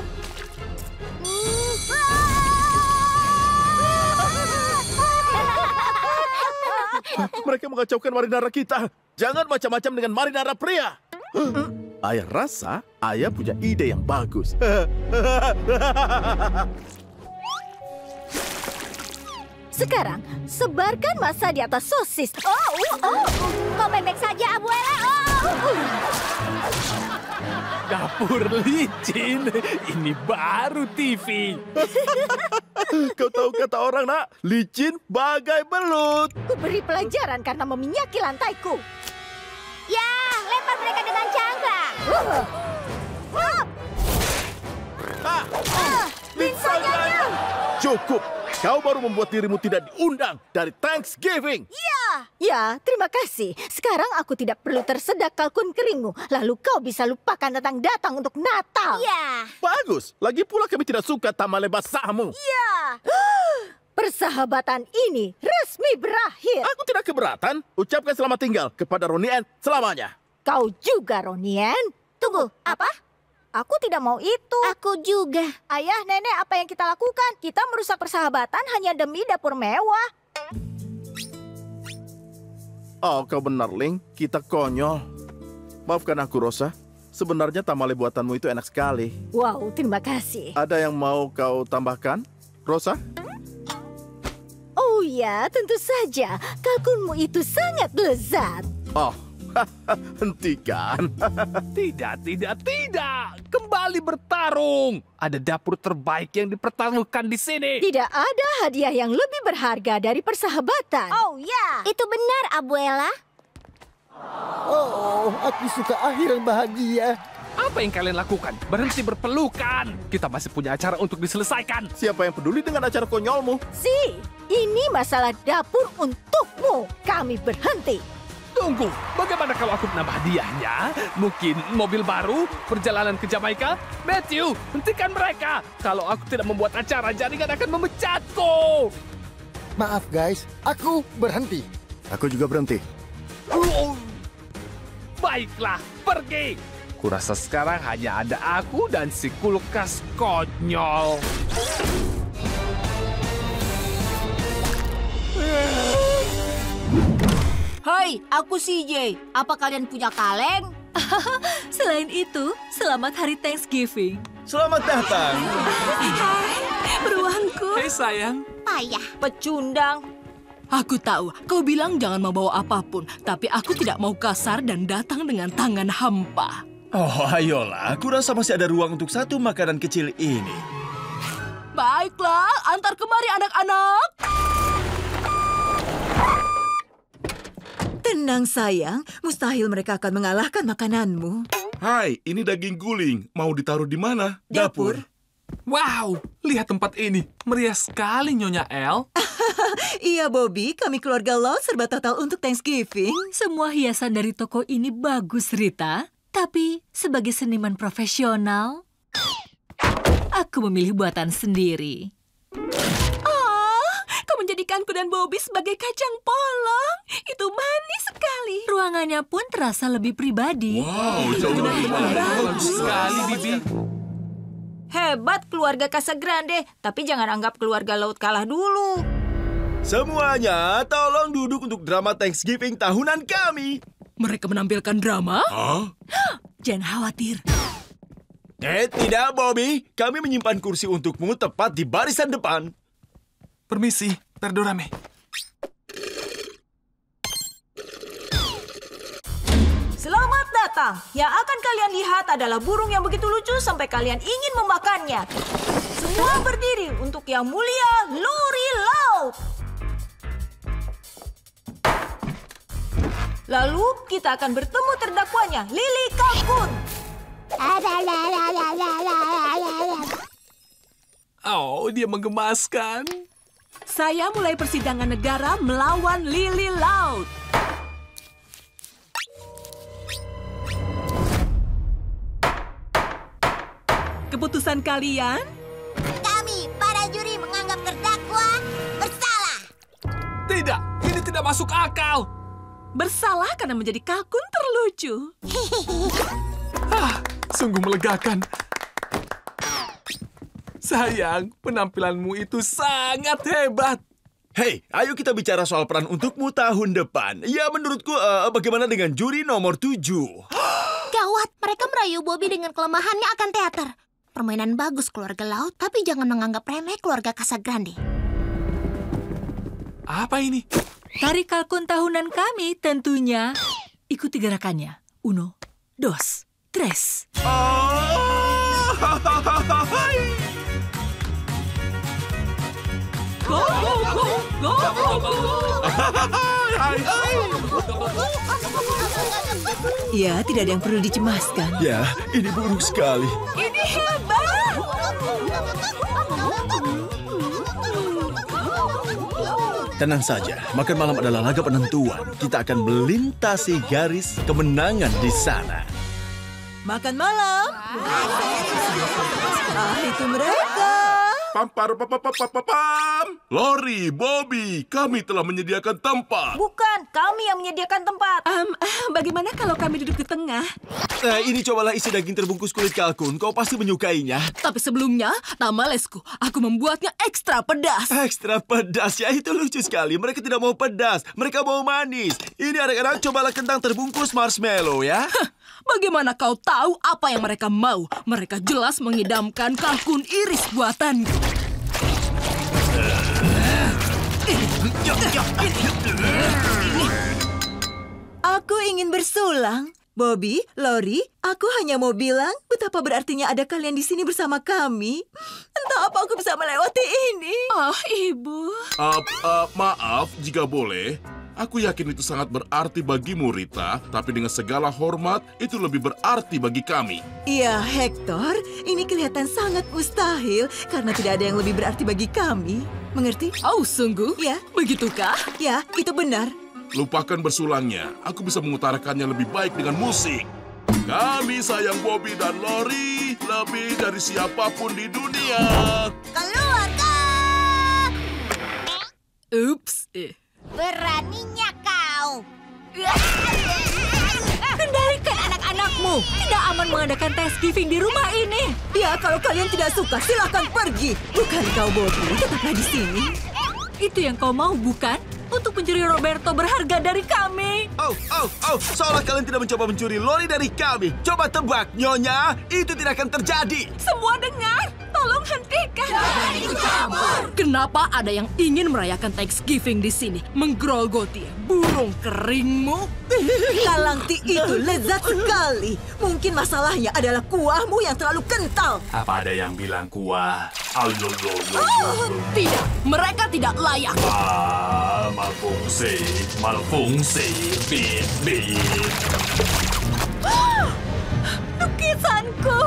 Mereka mengacaukan marinara kita. Jangan macam-macam dengan marinara pria. Ayah rasa ayah punya ide yang bagus. Sekarang, sebarkan massa di atas sosis. Kau baik-baik saja, Abuela. Dapur licin. Ini baru TV. Kau tahu kata orang, nak? Licin bagai belut. Ku beri pelajaran karena meminyaki lantaiku. Ya, lempar mereka dengan cangkang. Linsanya! Cukup. Kau baru membuat dirimu tidak diundang dari Thanksgiving. Ya, terima kasih. Sekarang aku tidak perlu tersedak kalkun keringmu. Lalu kau bisa lupakan tentang datang untuk Natal. Ya. Bagus. Lagi pula kami tidak suka tamale basahmu. Ya. Persahabatan ini resmi berakhir. Aku tidak keberatan. Ucapkan selamat tinggal kepada Ronien selamanya. Kau juga, Ronien. Tunggu, apa? Aku tidak mau itu. Aku juga. Ayah, nenek, apa yang kita lakukan? Kita merusak persahabatan hanya demi dapur mewah. Oh, kau benar, Link. Kita konyol. Maafkan aku, Rosa. Sebenarnya tamale buatanmu itu enak sekali. Wow, terima kasih. Ada yang mau kau tambahkan, Rosa? Oh ya, tentu saja. Kalkunmu itu sangat lezat. Oh, hentikan. Tidak. Kembali bertarung. Ada dapur terbaik yang dipertaruhkan di sini. Tidak ada hadiah yang lebih berharga dari persahabatan. Oh ya. Itu benar, Abuela. Oh, aku suka akhir yang bahagia. Apa yang kalian lakukan? Berhenti berpelukan. Kita masih punya acara untuk diselesaikan. Siapa yang peduli dengan acara konyolmu? Si, ini masalah dapur untukmu. Kami berhenti. Tunggu, bagaimana kalau aku menambah hadiahnya? Mungkin mobil baru, perjalanan ke Jamaika? Matthew, hentikan mereka. Kalau aku tidak membuat acara, jaringan akan memecatku. Maaf guys, aku berhenti. Aku juga berhenti. Baiklah, pergi. Kurasa sekarang hanya ada aku dan si kulkas konyol. Hai, aku CJ. Apa kalian punya kaleng? Selain itu, selamat hari Thanksgiving. Selamat datang. Beruangku. Hei sayang. Payah. Pecundang. Aku tahu, kau bilang jangan membawa apapun, tapi aku tidak mau kasar dan datang dengan tangan hampa. Oh, ayolah. Aku rasa masih ada ruang untuk satu makanan kecil ini. Baiklah, antar kemari anak-anak. Tenang sayang, mustahil mereka akan mengalahkan makananmu. Hai, ini daging guling. Mau ditaruh di mana? Dapur. Wow, lihat tempat ini. Meriah sekali, Nyonya El. Iya, Bobby. Kami keluarga Lo serba total untuk Thanksgiving. Semua hiasan dari toko ini bagus, Rita. Tapi sebagai seniman profesional, aku memilih buatan sendiri. Kau menjadikanku dan Bobby sebagai kacang polong. Itu manis sekali. Ruangannya pun terasa lebih pribadi. Wow, jauh lebih Bagus sekali, Bibi. Hebat keluarga Casagrande, tapi jangan anggap keluarga Laut kalah dulu. Semuanya, tolong duduk untuk drama Thanksgiving tahunan kami. Mereka menampilkan drama? Hah? Jangan khawatir. Tidak, Bobby. Kami menyimpan kursi untukmu tepat di barisan depan. Permisi, Perdorame. Selamat datang. Yang akan kalian lihat adalah burung yang begitu lucu sampai kalian ingin memakannya. Semua berdiri untuk yang mulia Luri Laut. Lalu kita akan bertemu terdakwanya, Lily Kalkun. Oh, dia menggemaskan. Saya mulai persidangan negara melawan Lily Laut. Keputusan kalian? Kami, para juri menganggap terdakwa bersalah. Tidak, ini tidak masuk akal. Bersalah karena menjadi kalkun terlucu. Sungguh melegakan. Sayang, penampilanmu itu sangat hebat. Hei, ayo kita bicara soal peran untukmu tahun depan. Ya, menurutku, bagaimana dengan juri nomor 7? Gawat, mereka merayu Bobby dengan kelemahannya akan teater. Permainan bagus keluarga Laut, tapi jangan menganggap remeh keluarga Casagrande. Apa ini? Tari kalkun tahunan kami tentunya. Ikuti gerakannya. 1, 2, 3. Go, go, go, go, go, go. Ya, tidak ada yang perlu dicemaskan. Ya, ini buruk sekali. Ini hebat. Tenang saja, makan malam adalah laga penentuan. Kita akan melintasi garis kemenangan di sana. Makan malam. Itu mereka. Lori, Bobby, kami telah menyediakan tempat. Bukan, kami yang menyediakan tempat. Bagaimana kalau kami duduk di tengah? Ini cobalah isi daging terbungkus kulit kalkun. Kau pasti menyukainya. Tapi sebelumnya, tamalesku, aku membuatnya ekstra pedas. Ekstra pedas, ya itu lucu sekali. Mereka tidak mau pedas, mereka mau manis. Ini anak-anak, cobalah kentang terbungkus marshmallow ya. Bagaimana kau tahu apa yang mereka mau? Mereka jelas mengidamkan kalkun iris buatanku. Aku ingin bersulang. Bobby, Lori, aku hanya mau bilang betapa berartinya ada kalian di sini bersama kami. Entah apa aku bisa melewati ini. Oh, Ibu. Maaf, jika boleh. Aku yakin itu sangat berarti bagimu, Rita. Tapi dengan segala hormat, itu lebih berarti bagi kami. Iya, Hector. Ini kelihatan sangat mustahil karena tidak ada yang lebih berarti bagi kami. Mengerti? Oh, sungguh? Ya. Begitukah? Ya, itu benar. Lupakan bersulangnya. Aku bisa mengutarakannya lebih baik dengan musik. Kami sayang Bobby dan Lori lebih dari siapapun di dunia. Keluar kau! Ups. Beraninya kau! Kendalikan anak-anakmu. Tidak aman mengadakan Thanksgiving di rumah ini. Ya, kalau kalian tidak suka, silakan pergi. Bukan kau, Bobby. Tetaplah di sini. Itu yang kau mau, bukan? Untuk mencuri Roberto berharga dari kami. Oh, seolah kalian tidak mencoba mencuri Lori dari kami. Coba tebak, Nyonya. Itu tidak akan terjadi. Semua dengar. Tolong hentikan. Jangan ikut campur. Kenapa ada yang ingin merayakan Thanksgiving di sini? Menggerogoti burung keringmu? Kalangti itu lezat sekali. Mungkin masalahnya adalah kuahmu yang terlalu kental. Apa ada yang bilang kuah? Tidak, mereka tidak layak. Malfungsi, bip. Lukisanku.